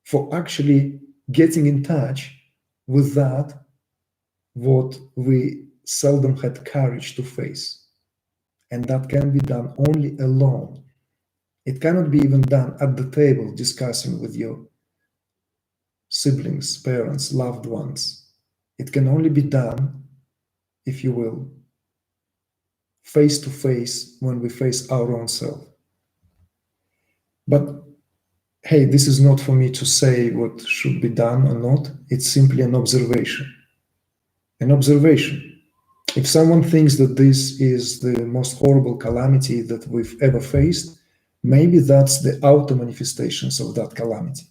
for actually getting in touch with that what we seldom had courage to face. And that can be done only alone. It cannot be even done at the table discussing with your siblings, parents, loved ones. It can only be done, if you will, face to face when we face our own self. But hey, this is not for me to say what should be done or not. It's simply an observation. An observation. If someone thinks that this is the most horrible calamity that we've ever faced, maybe that's the outer manifestations of that calamity.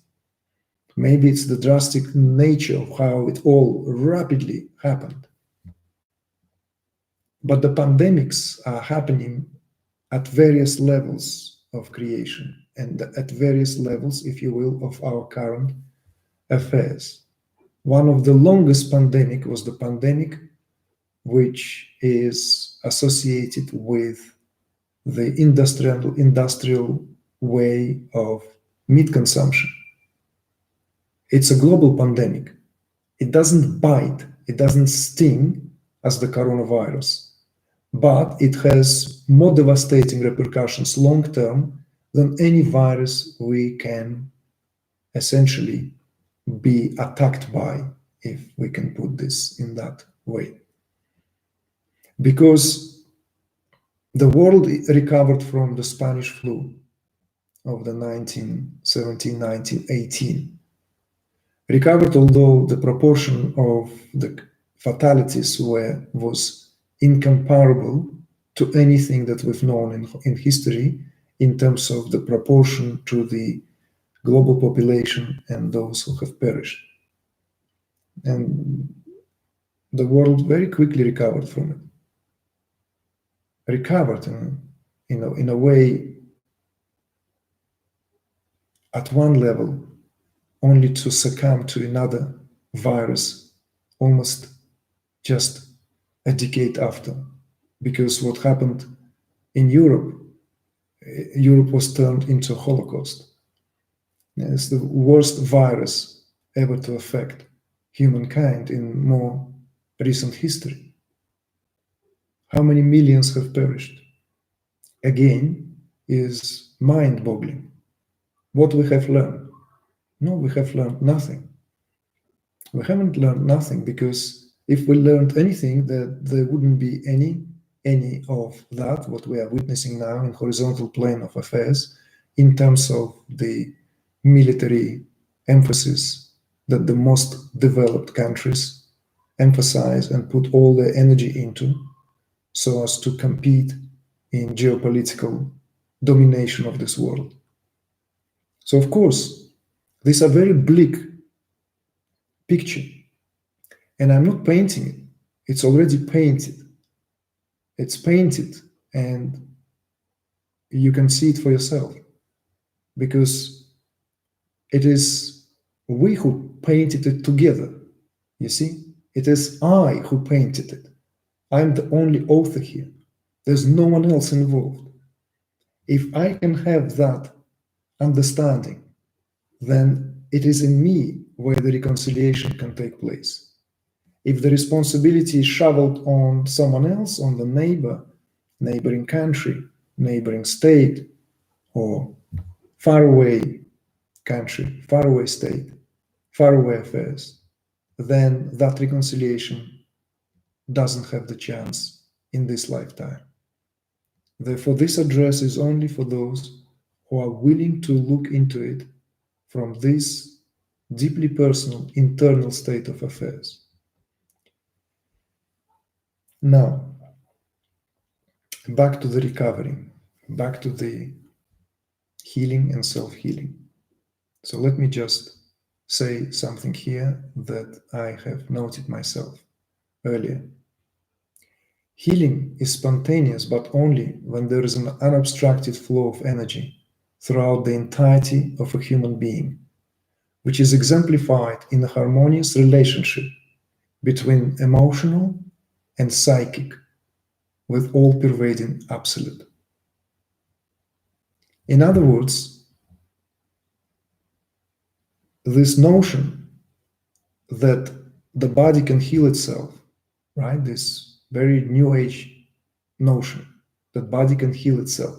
Maybe it's the drastic nature of how it all rapidly happened. But the pandemics are happening at various levels of creation and at various levels, if you will, of our current affairs. One of the longest pandemic was the pandemic which is associated with the industrial way of meat consumption. It's a global pandemic. It doesn't bite, it doesn't sting as the coronavirus, but it has more devastating repercussions long-term than any virus we can essentially be attacked by, if we can put this in that way. Because the world recovered from the Spanish flu of the 1917, 1918. Recovered, although the proportion of the fatalities was incomparable to anything that we've known in history in terms of the proportion to the global population and those who have perished. And the world very quickly recovered from it. Recovered in a way, at one level, only to succumb to another virus almost just a decade after. Because what happened in Europe was turned into a Holocaust. It's the worst virus ever to affect humankind in more recent history. How many millions have perished? Again, is mind-boggling. What we have learned? No, we have learned nothing. We haven't learned nothing, because if we learned anything, that there wouldn't be any of that, what we are witnessing now in horizontal plane of affairs, in terms of the military emphasis that the most developed countries emphasize and put all their energy into, so as to compete in geopolitical domination of this world. So of course, these are very bleak picture, and I'm not painting it. It's already painted. It's painted, and you can see it for yourself, because it is we who painted it together. You see, it is I who painted it. I'm the only author here. There's no one else involved. If I can have that understanding, then it is in me where the reconciliation can take place. If the responsibility is shoveled on someone else, on the neighbor, neighboring country, neighboring state, or faraway country, faraway state, faraway affairs, then that reconciliation doesn't have the chance in this lifetime. Therefore, this address is only for those who are willing to look into it from this deeply personal internal state of affairs. Now, back to the recovery, back to the healing and self-healing. So let me just say something here that I have noted myself earlier. Healing is spontaneous, but only when there is an unobstructed flow of energy throughout the entirety of a human being, which is exemplified in a harmonious relationship between emotional and psychic, with all-pervading absolute. In other words, this notion that the body can heal itself, right? This very new age notion that body can heal itself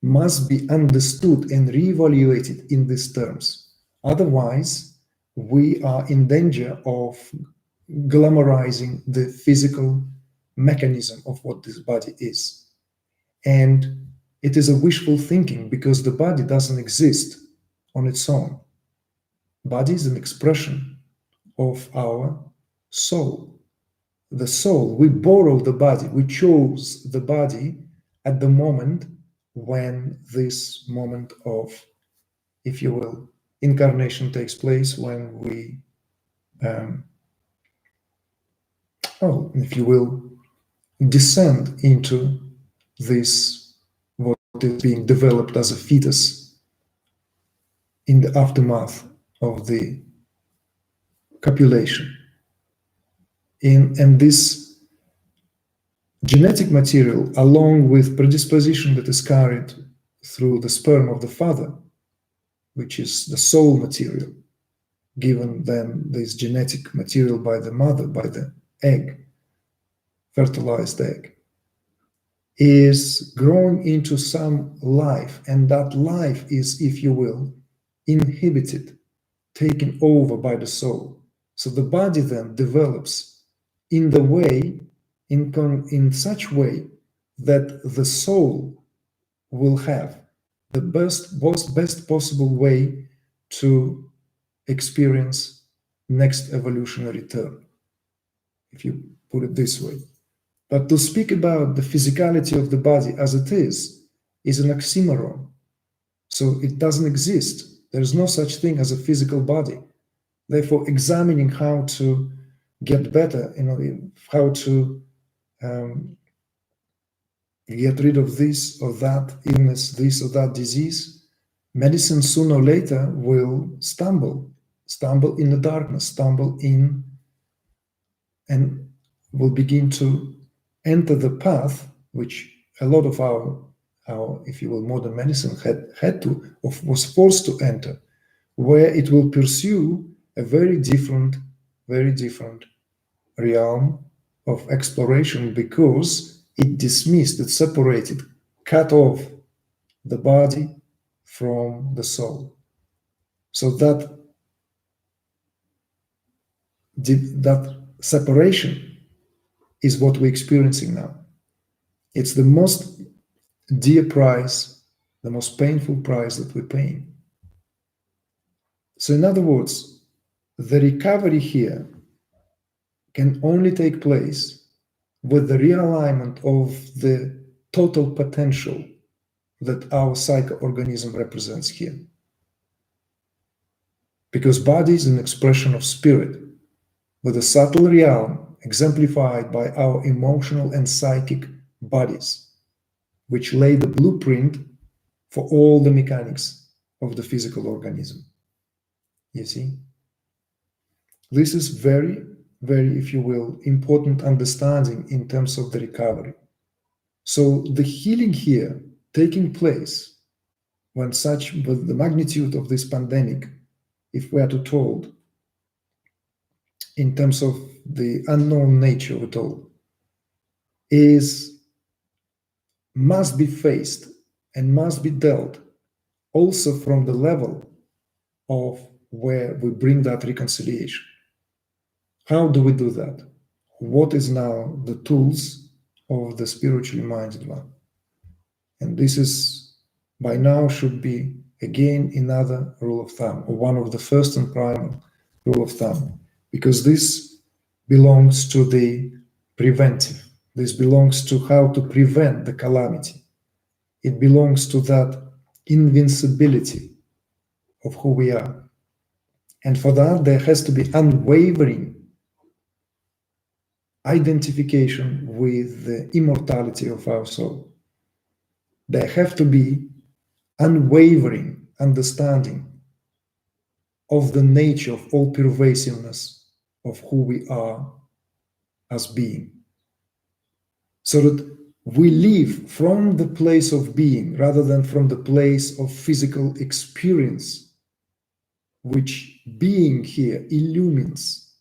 must be understood and reevaluated in these terms. Otherwise, we are in danger of glamorizing the physical mechanism of what this body is. And it is a wishful thinking, because the body doesn't exist on its own. Body is an expression of our soul. The soul, we borrow the body, we chose the body at the moment when this moment of, if you will, incarnation takes place, when we, if you will, descend into this, what is being developed as a fetus in the aftermath of the copulation. And this genetic material, along with predisposition that is carried through the sperm of the father, which is the soul material, given then this genetic material by the mother, by the egg, fertilized egg, is growing into some life, and that life is, if you will, inhibited, taken over by the soul. So the body then develops in the way, in such way that the soul will have the best possible way to experience next evolutionary term, if you put it this way. But to speak about the physicality of the body as it is an oxymoron. So it doesn't exist. There's no such thing as a physical body. Therefore, examining how to get better, how to get rid of this or that illness, this or that disease, medicine sooner or later will stumble stumble in the darkness, stumble in, and will begin to enter the path which a lot of our if you will, modern medicine had to, or was forced to enter, where it will pursue a very different realm of exploration, because it dismissed, it separated, cut off the body from the soul. So that separation is what we're experiencing now. It's the most dear price, the most painful price that we're paying. So in other words, the recovery here can only take place with the realignment of the total potential that our psycho-organism represents here. Because body is an expression of spirit, with a subtle realm exemplified by our emotional and psychic bodies, which lay the blueprint for all the mechanics of the physical organism. You see? This is very, if you will, important understanding in terms of the recovery. So the healing here taking place when with the magnitude of this pandemic, if we are to told, in terms of the unknown nature of it all, must be faced and must be dealt also from the level of where we bring that reconciliation. How do we do that? What is now the tools of the spiritually minded one? And this is, by now, should be again another rule of thumb, or one of the first and primal rule of thumb, because this belongs to the preventive. This belongs to how to prevent the calamity. It belongs to that invincibility of who we are. And for that, there has to be unwavering identification with the immortality of our soul. There have to be unwavering understanding of the nature of all pervasiveness of who we are as being. So that we live from the place of being rather than from the place of physical experience, which being here illumines.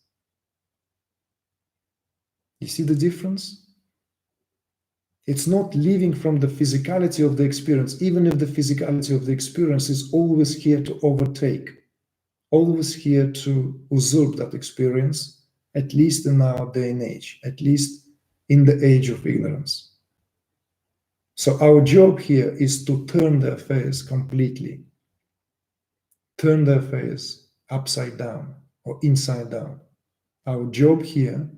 You see the difference? It's not living from the physicality of the experience, even if the physicality of the experience is always here to overtake, always here to usurp that experience, at least in our day and age, at least in the age of ignorance. So our job here is to turn the affairs completely, turn the affairs upside down or inside down. Our job here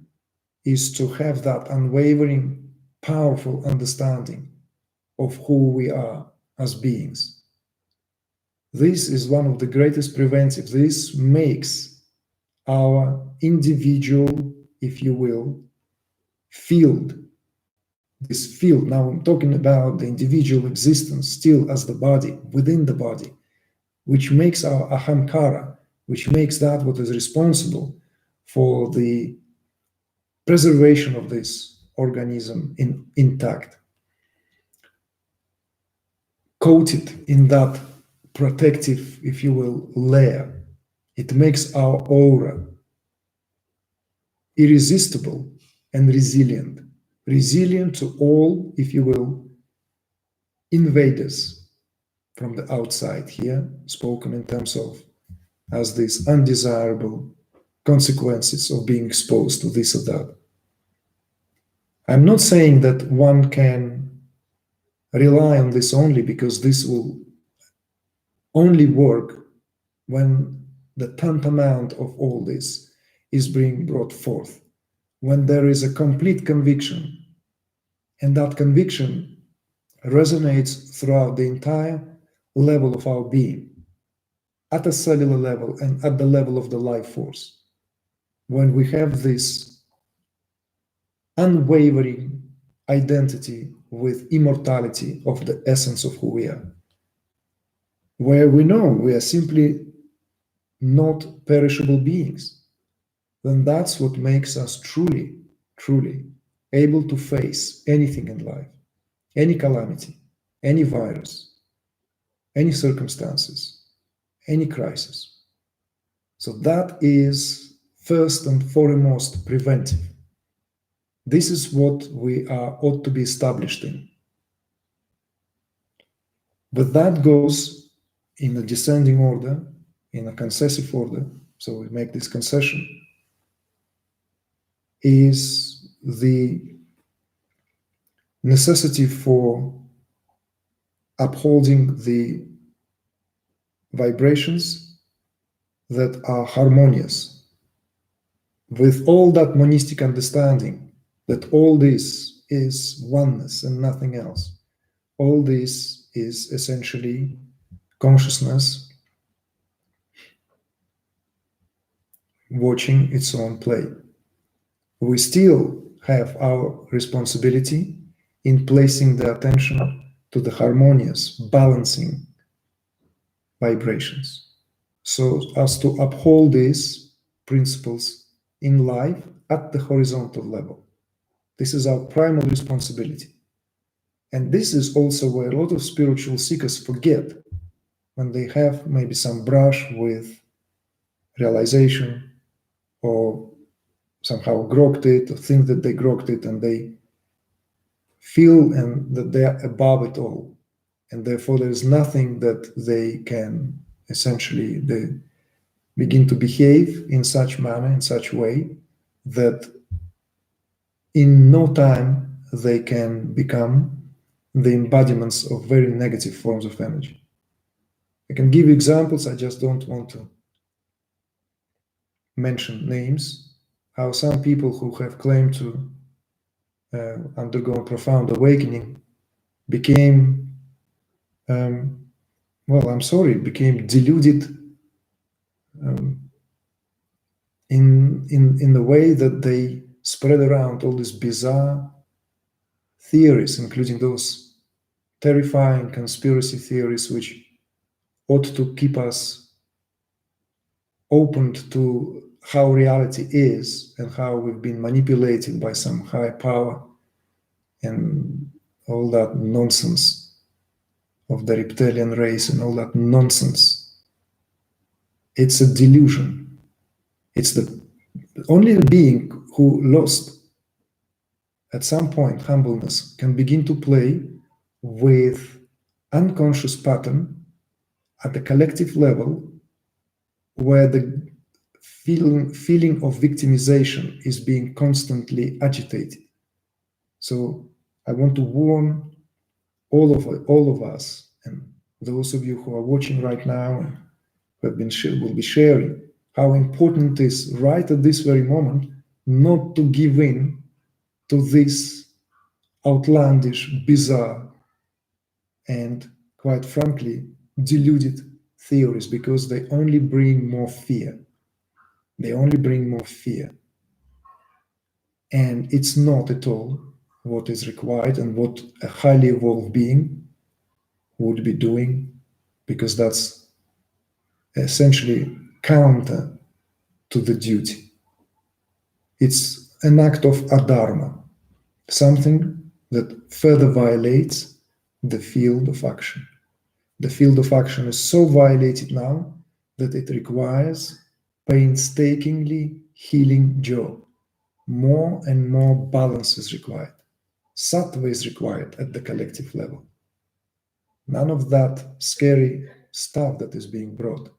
is to have that unwavering, powerful understanding of who we are as beings. This is one of the greatest preventives. This makes our individual, if you will, field. This field, now I'm talking about the individual existence still as the body, within the body, which makes our ahamkara, which makes that what is responsible for the preservation of this organism intact, coated in that protective, if you will, layer. It makes our aura irresistible and resilient to all, if you will, invaders from the outside here, spoken in terms of as these undesirable consequences of being exposed to this or that. I'm not saying that one can rely on this only, because this will only work when the tantamount of all this is being brought forth, when there is a complete conviction, and that conviction resonates throughout the entire level of our being, at a cellular level and at the level of the life force. When we have this unwavering identity with immortality of the essence of who we are, where we know we are simply not perishable beings, then that's what makes us truly, truly able to face anything in life, any calamity, any virus, any circumstances, any crisis. So that is first and foremost preventive. This is what we ought to be established in. But that goes in a descending order, in a concessive order. So we make this concession, is the necessity for upholding the vibrations that are harmonious with all that monistic understanding that all this is oneness and nothing else. All this is essentially consciousness watching its own play. We still have our responsibility in placing the attention to the harmonious, balancing vibrations, so as to uphold these principles in life at the horizontal level. This is our primal responsibility. And this is also where a lot of spiritual seekers forget when they have maybe some brush with realization or somehow grokked it or think that they grokked it, and they feel and that they are above it all. And therefore there is nothing that they can essentially, they begin to behave in such manner, in such way, that in no time they can become the embodiments of very negative forms of energy. I can give you examples, I just don't want to mention names, how some people who have claimed to undergo a profound awakening became, became deluded in the way that they spread around all these bizarre theories, including those terrifying conspiracy theories which ought to keep us opened to how reality is and how we've been manipulated by some high power and all that nonsense of the reptilian race and all that nonsense. It's a delusion. It's the only being who lost at some point humbleness can begin to play with unconscious pattern at the collective level, where the feeling of victimization is being constantly agitated. So I want to warn all of us, and those of you who are watching right now and who have been will be sharing, how important it is right at this very moment not to give in to this outlandish, bizarre, and quite frankly, deluded theories, because they only bring more fear. They only bring more fear. And it's not at all what is required and what a highly evolved being would be doing, because that's essentially counter to the duty. It's an act of adharma, something that further violates the field of action. The field of action is so violated now that it requires painstakingly healing job. More and more balance is required. Sattva is required at the collective level. None of that scary stuff that is being brought.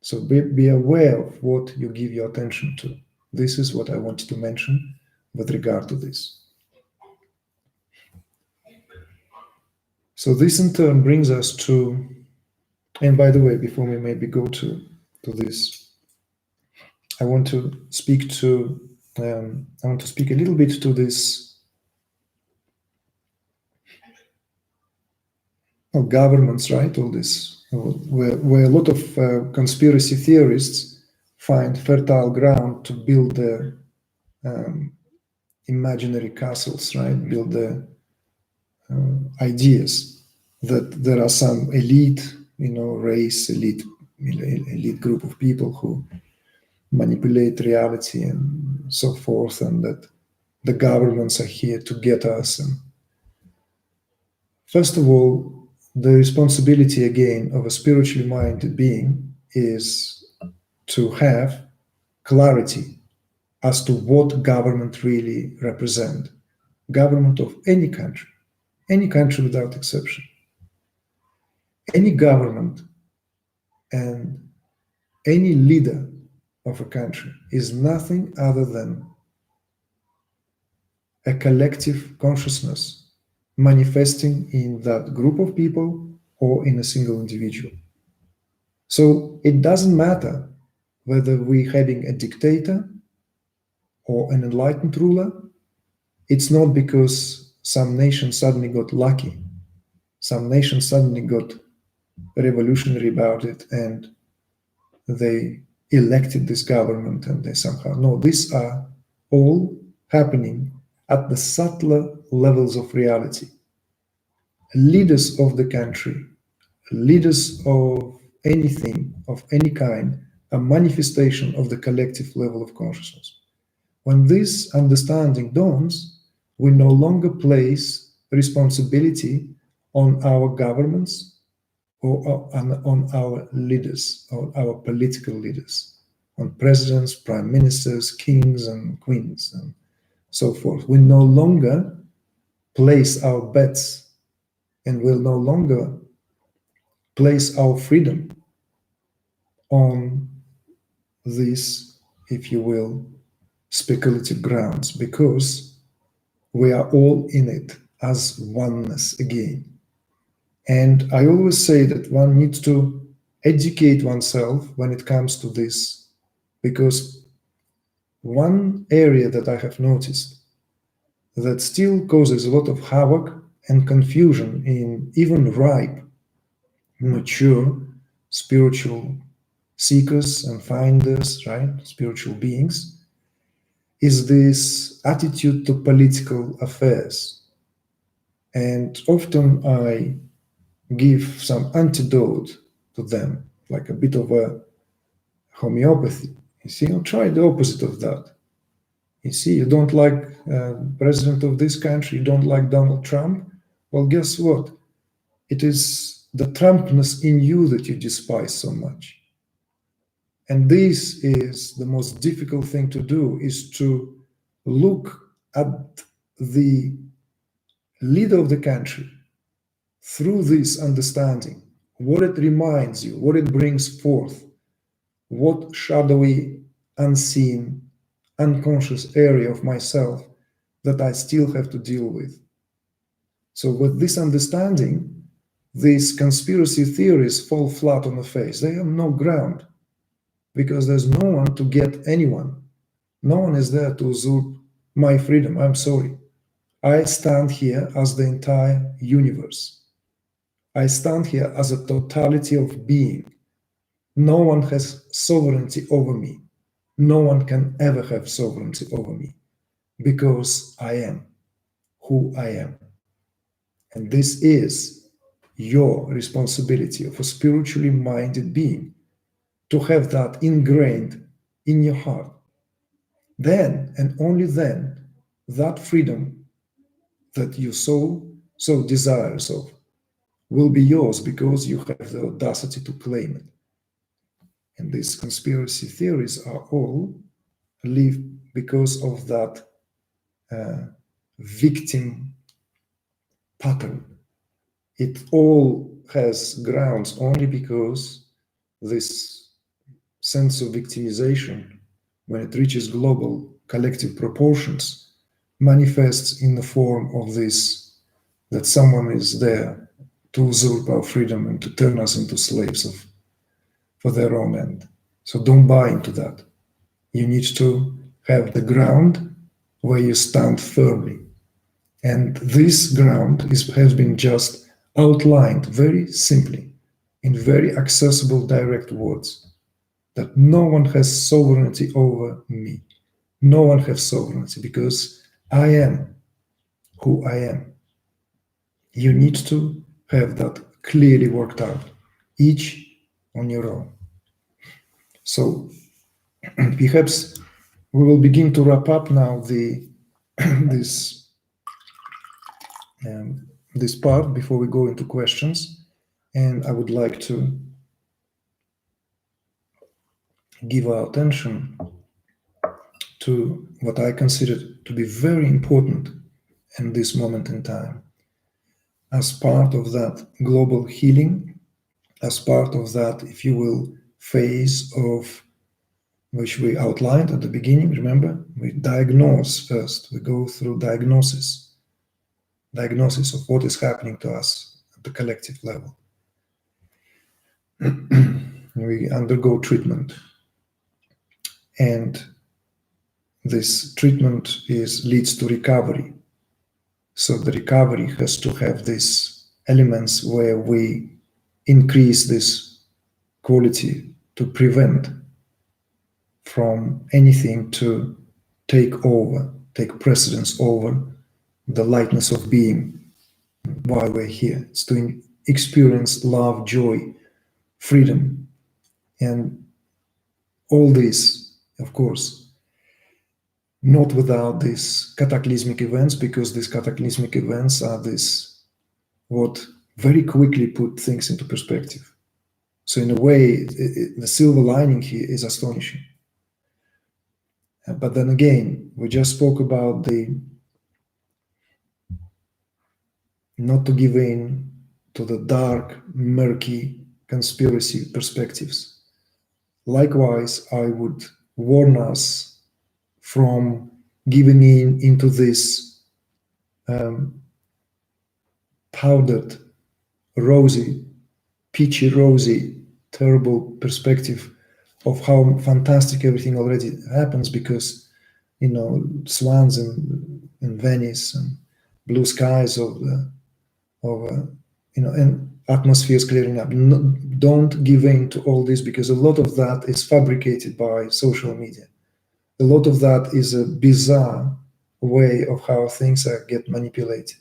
So be aware of what you give your attention to. This is what I wanted to mention with regard to this. So this in turn brings us to, and by the way, before we maybe go to this, I want to speak a little bit to this governments, right? All this, where a lot of conspiracy theorists find fertile ground to build their imaginary castles, right? Build the ideas that there are some elite, race, elite elite group of people who manipulate reality and so forth, and that the governments are here to get us. And first of all, the responsibility again of a spiritually minded being is to have clarity as to what government really represent. Government of any country without exception. Any government and any leader of a country is nothing other than a collective consciousness manifesting in that group of people or in a single individual. So it doesn't matter whether we're having a dictator or an enlightened ruler. It's not because some nation suddenly got lucky. Some nation suddenly got revolutionary about it and they elected this government and they somehow, no, these are all happening at the subtler levels of reality. Leaders of the country, leaders of anything, of any kind, a manifestation of the collective level of consciousness. When this understanding dawns, we no longer place responsibility on our governments or on our leaders, or our political leaders, on presidents, prime ministers, kings and queens, and so forth. We no longer place our bets and will no longer place our freedom on these, if you will, speculative grounds, because we are all in it as oneness again. And I always say that one needs to educate oneself when it comes to this, because one area that I have noticed that still causes a lot of havoc and confusion in even ripe, mature spiritual seekers and finders, right, spiritual beings, is this attitude to political affairs. And often I give some antidote to them, like a bit of a homeopathy. You see, I'll try the opposite of that. You see, you don't like president of this country, you don't like Donald Trump. Well, guess what? It is the Trumpness in you that you despise so much. And this is the most difficult thing to do, is to look at the leader of the country through this understanding, what it reminds you, what it brings forth, what shadowy, unseen, unconscious area of myself that I still have to deal with. So with this understanding, these conspiracy theories fall flat on the face. They have no ground because there's no one to get anyone. No one is there to usurp my freedom. I'm sorry. I stand here as the entire universe. I stand here as a totality of being. No one has sovereignty over me. No one can ever have sovereignty over me because I am who I am. And this is your responsibility of a spiritually minded being, to have that ingrained in your heart. Then and only then, that freedom that you so desirous of will be yours, because you have the audacity to claim it. And these conspiracy theories are all live because of that victim pattern. It all has grounds only because this sense of victimization, when it reaches global collective proportions, manifests in the form of this, that someone is there to usurp our freedom and to turn us into slaves for their own end. So don't buy into that. You need to have the ground where you stand firmly. And this ground has been just outlined very simply in very accessible, direct words, that no one has sovereignty over me. No one has sovereignty because I am who I am. You need to have that clearly worked out, each on your own. So perhaps we will begin to wrap up now this this part before we go into questions. And I would like to give our attention to what I consider to be very important in this moment in time. As part of that global healing, as part of that, if you will, phase of which we outlined at the beginning, remember, we diagnose first, we go through diagnosis of what is happening to us at the collective level. We undergo treatment, and this treatment leads to recovery. So the recovery has to have these elements where we increase this quality to prevent from anything to take precedence over the lightness of being while we're here. It's to experience love, joy, freedom, and all this, of course, not without these cataclysmic events, because these cataclysmic events are what very quickly put things into perspective. So in a way, the silver lining here is astonishing. But then again, we just spoke about not to give in to the dark, murky conspiracy perspectives. Likewise, I would warn us from giving into this powdered, rosy, peachy rosy, terrible perspective of how fantastic everything already happens, because swans in Venice and blue skies and atmospheres clearing up. No, don't give in to all this, because a lot of that is fabricated by social media. A lot of that is a bizarre way of how things get manipulated.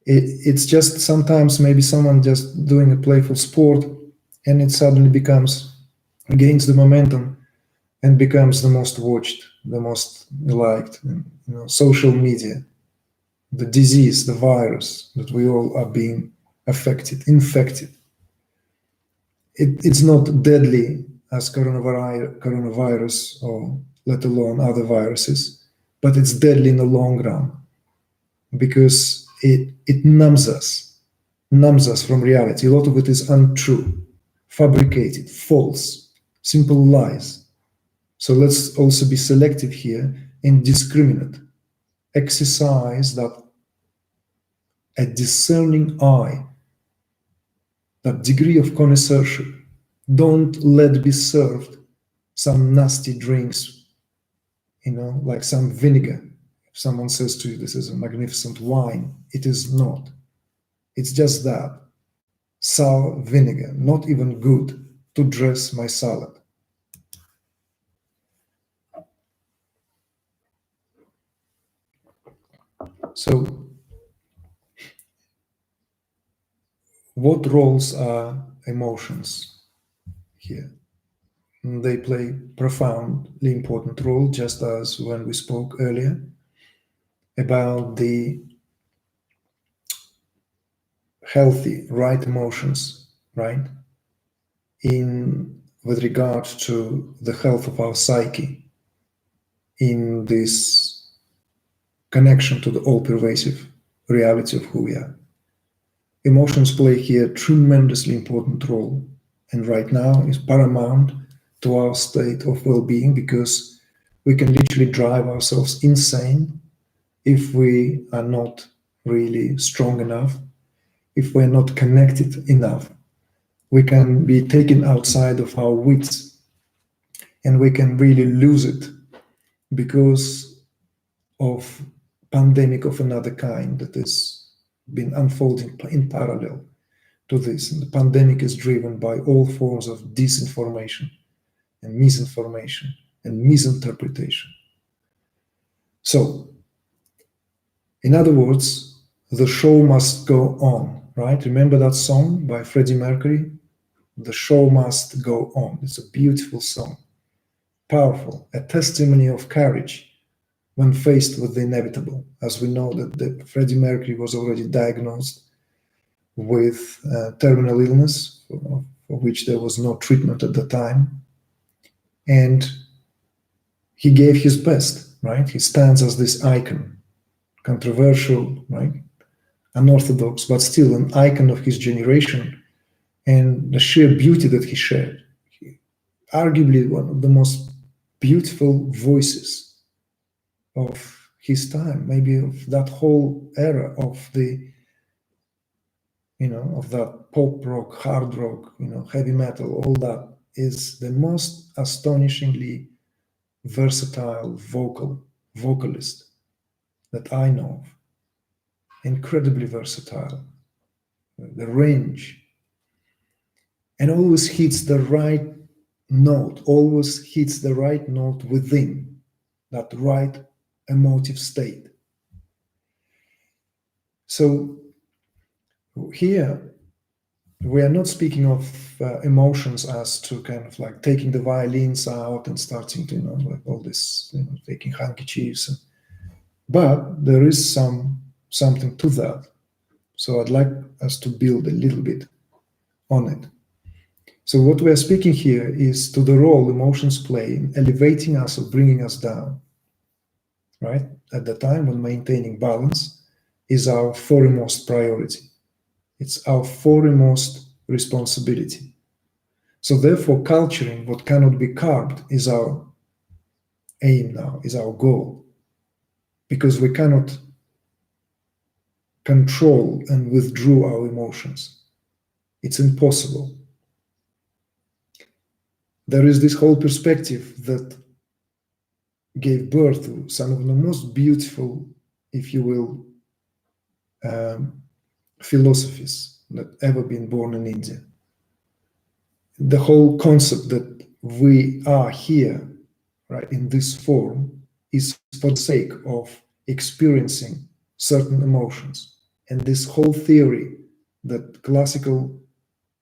It's just sometimes maybe someone just doing a playful sport, and it suddenly gains the momentum and becomes the most watched, the most liked. Social media, the disease, the virus that we all are being infected. It's not deadly as coronavirus, or let alone other viruses, but it's deadly in the long run, because it numbs us from reality. A lot of it is untrue, fabricated, false, simple lies. So let's also be selective here and discriminate. Exercise a discerning eye, that degree of connoisseurship. Don't let be served some nasty drinks, like some vinegar. If someone says to you, this is a magnificent wine, it is not. It's just that. Sour vinegar, not even good to dress my salad. So, what roles are emotions here? They play profoundly important role, just as when we spoke earlier about the healthy, right emotions, right? With regard to the health of our psyche, in this connection to the all-pervasive reality of who we are. Emotions play here a tremendously important role, and right now is paramount to our state of well-being, because we can literally drive ourselves insane if we are not really strong enough, if we're not connected enough. We can be taken outside of our wits, and we can really lose it because of pandemic of another kind that has been unfolding in parallel to this. And the pandemic is driven by all forms of disinformation and misinformation and misinterpretation. So, in other words, the show must go on, right? Remember that song by Freddie Mercury? The show must go on. It's a beautiful song, powerful, a testimony of courage when faced with the inevitable. As we know that Freddie Mercury was already diagnosed with terminal illness, for which there was no treatment at the time. And he gave his best, right? He stands as this icon, controversial, right? Unorthodox, but still an icon of his generation, and the sheer beauty that he shared. Arguably one of the most beautiful voices of his time, maybe of that whole era of the, of that pop rock, hard rock, heavy metal, all that is the most astonishingly versatile vocalist that I know of. Incredibly versatile. The range, and always hits the right note, within that right emotive state. So here we are not speaking of emotions as to kind of like taking the violins out and starting to, like all this, taking handkerchiefs, but there is something to that. So I'd like us to build a little bit on it. So what we are speaking here is to the role emotions play in elevating us or bringing us down, right? At the time when maintaining balance is our foremost priority. It's our foremost responsibility. So therefore, culturing what cannot be curbed is our aim now, is our goal. Because we cannot control and withdraw our emotions. It's impossible. There is this whole perspective that gave birth to some of the most beautiful, if you will, philosophies that ever been born in India. The whole concept that we are here, right, in this form, is for the sake of experiencing certain emotions. And this whole theory that classical,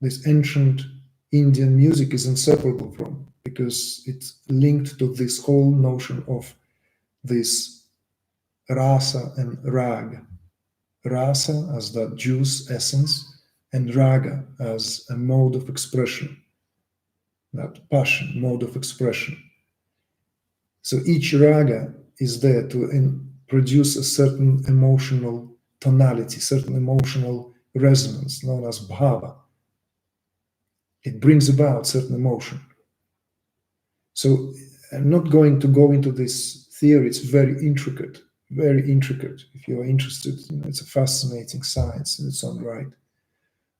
this ancient Indian music is inseparable from, because it's linked to this whole notion of this rasa and raga. Rasa as that juice essence, and raga as a mode of expression, that passion, mode of expression. So each raga is there to produce a certain emotional tonality, certain emotional resonance known as bhava. It brings about certain emotion. So I'm not going to go into this theory. It's very intricate. If you're interested, it's a fascinating science in its own right,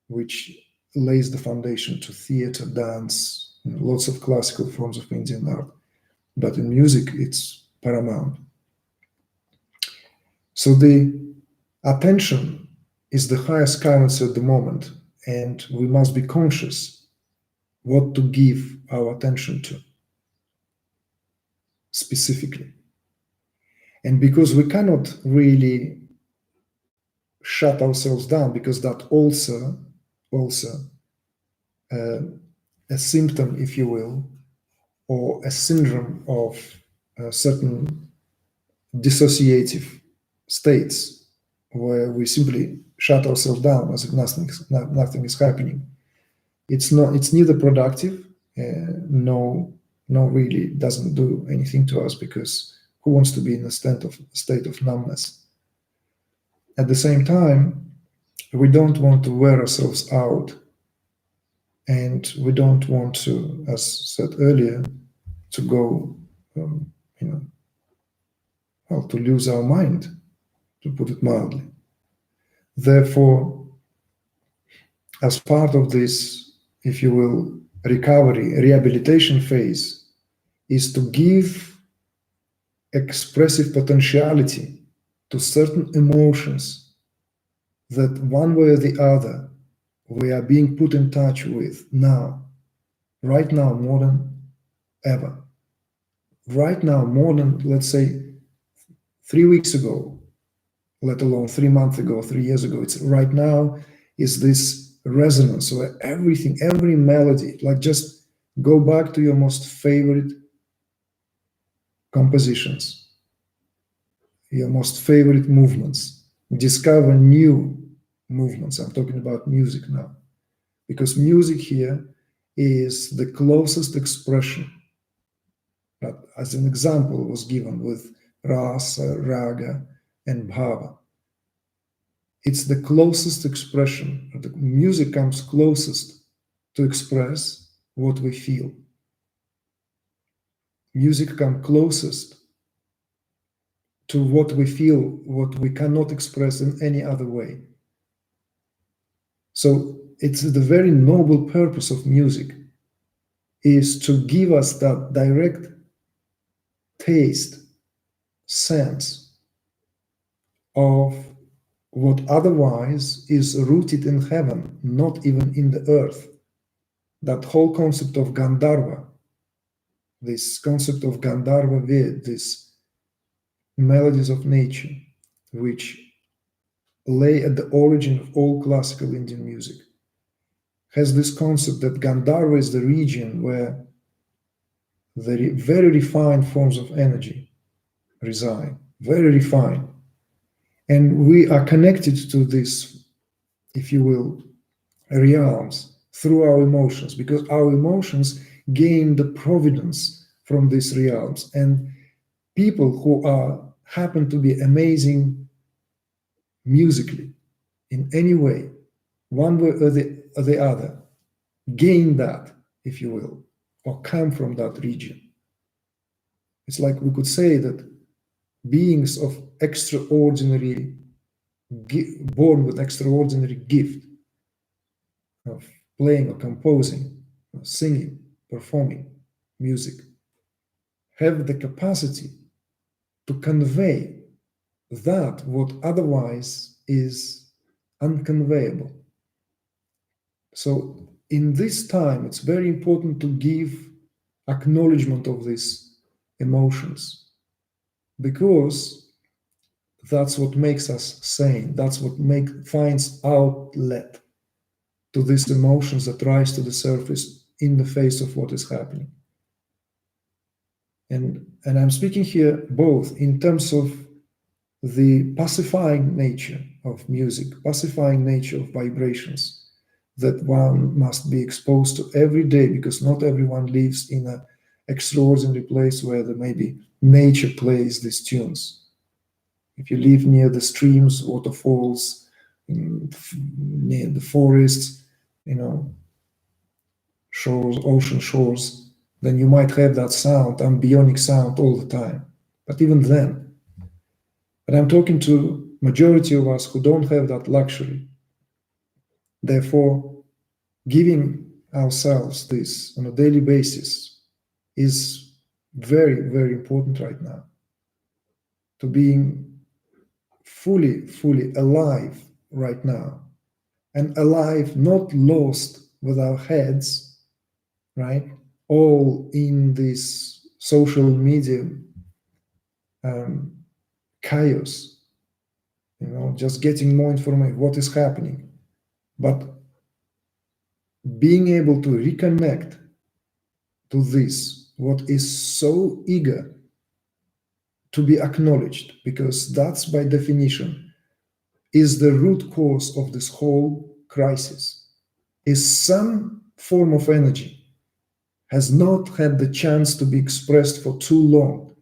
which lays the foundation to theater, dance, lots of classical forms of Indian art. But in music, it's paramount. So the attention is the highest currency at the moment, and we must be conscious what to give our attention to specifically. And because we cannot really shut ourselves down, because that also a symptom, if you will, or a syndrome of certain dissociative states where we simply shut ourselves down as if nothing is happening. It's neither productive, no really doesn't do anything to us, because who wants to be in a state of numbness? At the same time, we don't want to wear ourselves out, and we don't want to, as said earlier, to go, to lose our mind, to put it mildly. Therefore, as part of this, if you will, rehabilitation phase, is to give expressive potentiality to certain emotions that one way or the other we are being put in touch with now, right now, more than ever. Right now, more than, let's say, 3 weeks ago, let alone 3 months ago, 3 years ago. It's right now is this resonance where everything, every melody, like just go back to your most favorite compositions, your most favorite movements, discover new movements. I'm talking about music now, because music here is the closest expression. But as an example was given with rasa, raga, and bhava. It's the closest expression. The music comes closest to express what we feel. Music comes closest to what we feel, what we cannot express in any other way. So it's the very noble purpose of music is to give us that direct taste, sense of what otherwise is rooted in heaven, not even in the earth. That whole concept of Gandharva, this concept of Gandharva Ved, these melodies of nature, which lay at the origin of all classical Indian music, has this concept that Gandharva is the region where the very refined forms of energy reside, very refined. And we are connected to this, if you will, realms through our emotions, because our emotions gain the providence from these realms. And people who happen to be amazing musically in any way, one way or the other, gain that, if you will, or come from that region. It's like we could say that beings of extraordinary, born with extraordinary gift of playing or composing, or singing, performing music, have the capacity to convey that what otherwise is unconveyable. So in this time, it's very important to give acknowledgement of these emotions, because that's what makes us sane. That's what finds outlet to these emotions that rise to the surface in the face of what is happening. And I'm speaking here both in terms of the pacifying nature of music, pacifying nature of vibrations that one must be exposed to every day, because not everyone lives in an extraordinary place where maybe nature plays these tunes. If you live near the streams, waterfalls, near the forests, shores, ocean shores, then you might have that sound, ambionic sound all the time. But even then, but I'm talking to majority of us who don't have that luxury. Therefore, giving ourselves this on a daily basis is very, very important right now. To being fully alive right now, and alive, not lost with our heads, right? All in this social media chaos, just getting more information, what is happening, but being able to reconnect to this, what is so eager to be acknowledged, because that's by definition is the root cause of this whole crisis, is some form of energy has not had the chance to be expressed for too long.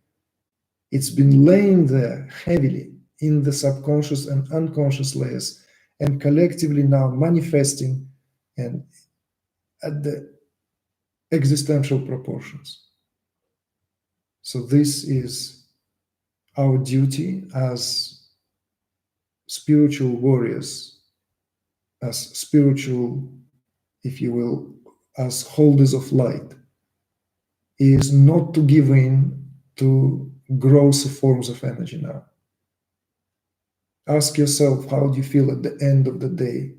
It's been laying there heavily in the subconscious and unconscious layers, and collectively now manifesting and at the existential proportions. So this is our duty as spiritual warriors, as spiritual, if you will, as holders of light, is not to give in to grosser forms of energy now. Ask yourself, how do you feel at the end of the day?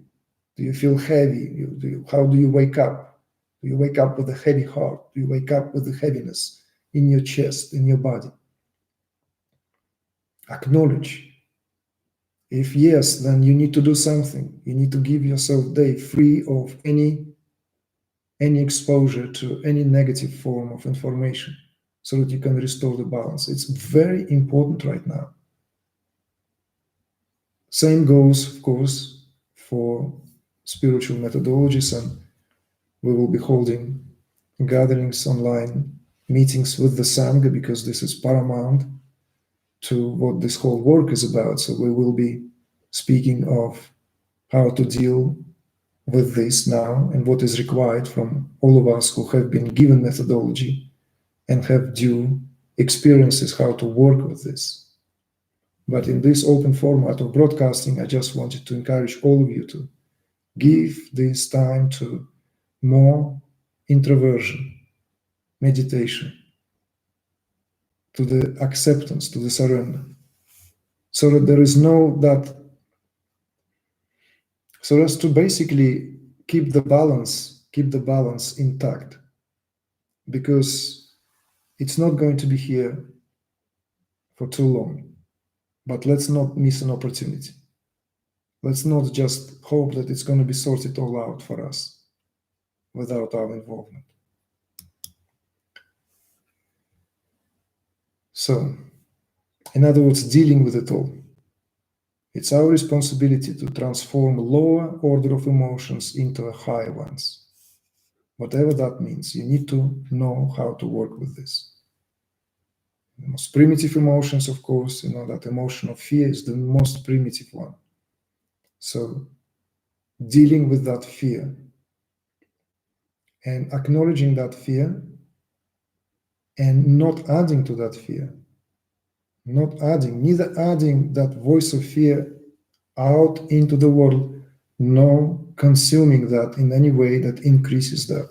Do you feel heavy? How do you wake up? Do you wake up with a heavy heart? Do you wake up with the heaviness in your chest, in your body? Acknowledge. If yes, then you need to do something. You need to give yourself day free of any exposure to any negative form of information so that you can restore the balance. It's very important right now. Same goes, of course, for spiritual methodologies, and we will be holding gatherings online, meetings with the Sangha, because this is paramount to what this whole work is about. So we will be speaking of how to deal with this now and what is required from all of us who have been given methodology and have due experiences how to work with this. But in this open format of broadcasting, I just wanted to encourage all of you to give this time to more introversion, meditation, to the acceptance, to the surrender, so that there is so as to basically keep the balance intact, because it's not going to be here for too long. But let's not miss an opportunity. Let's not just hope that it's going to be sorted all out for us without our involvement. So, in other words, dealing with it all. It's our responsibility to transform lower order of emotions into a higher ones. Whatever that means, you need to know how to work with this. The most primitive emotions, of course, that emotion of fear is the most primitive one. So, dealing with that fear and acknowledging that fear and not adding to that fear, neither adding that voice of fear out into the world, nor consuming that in any way that increases that.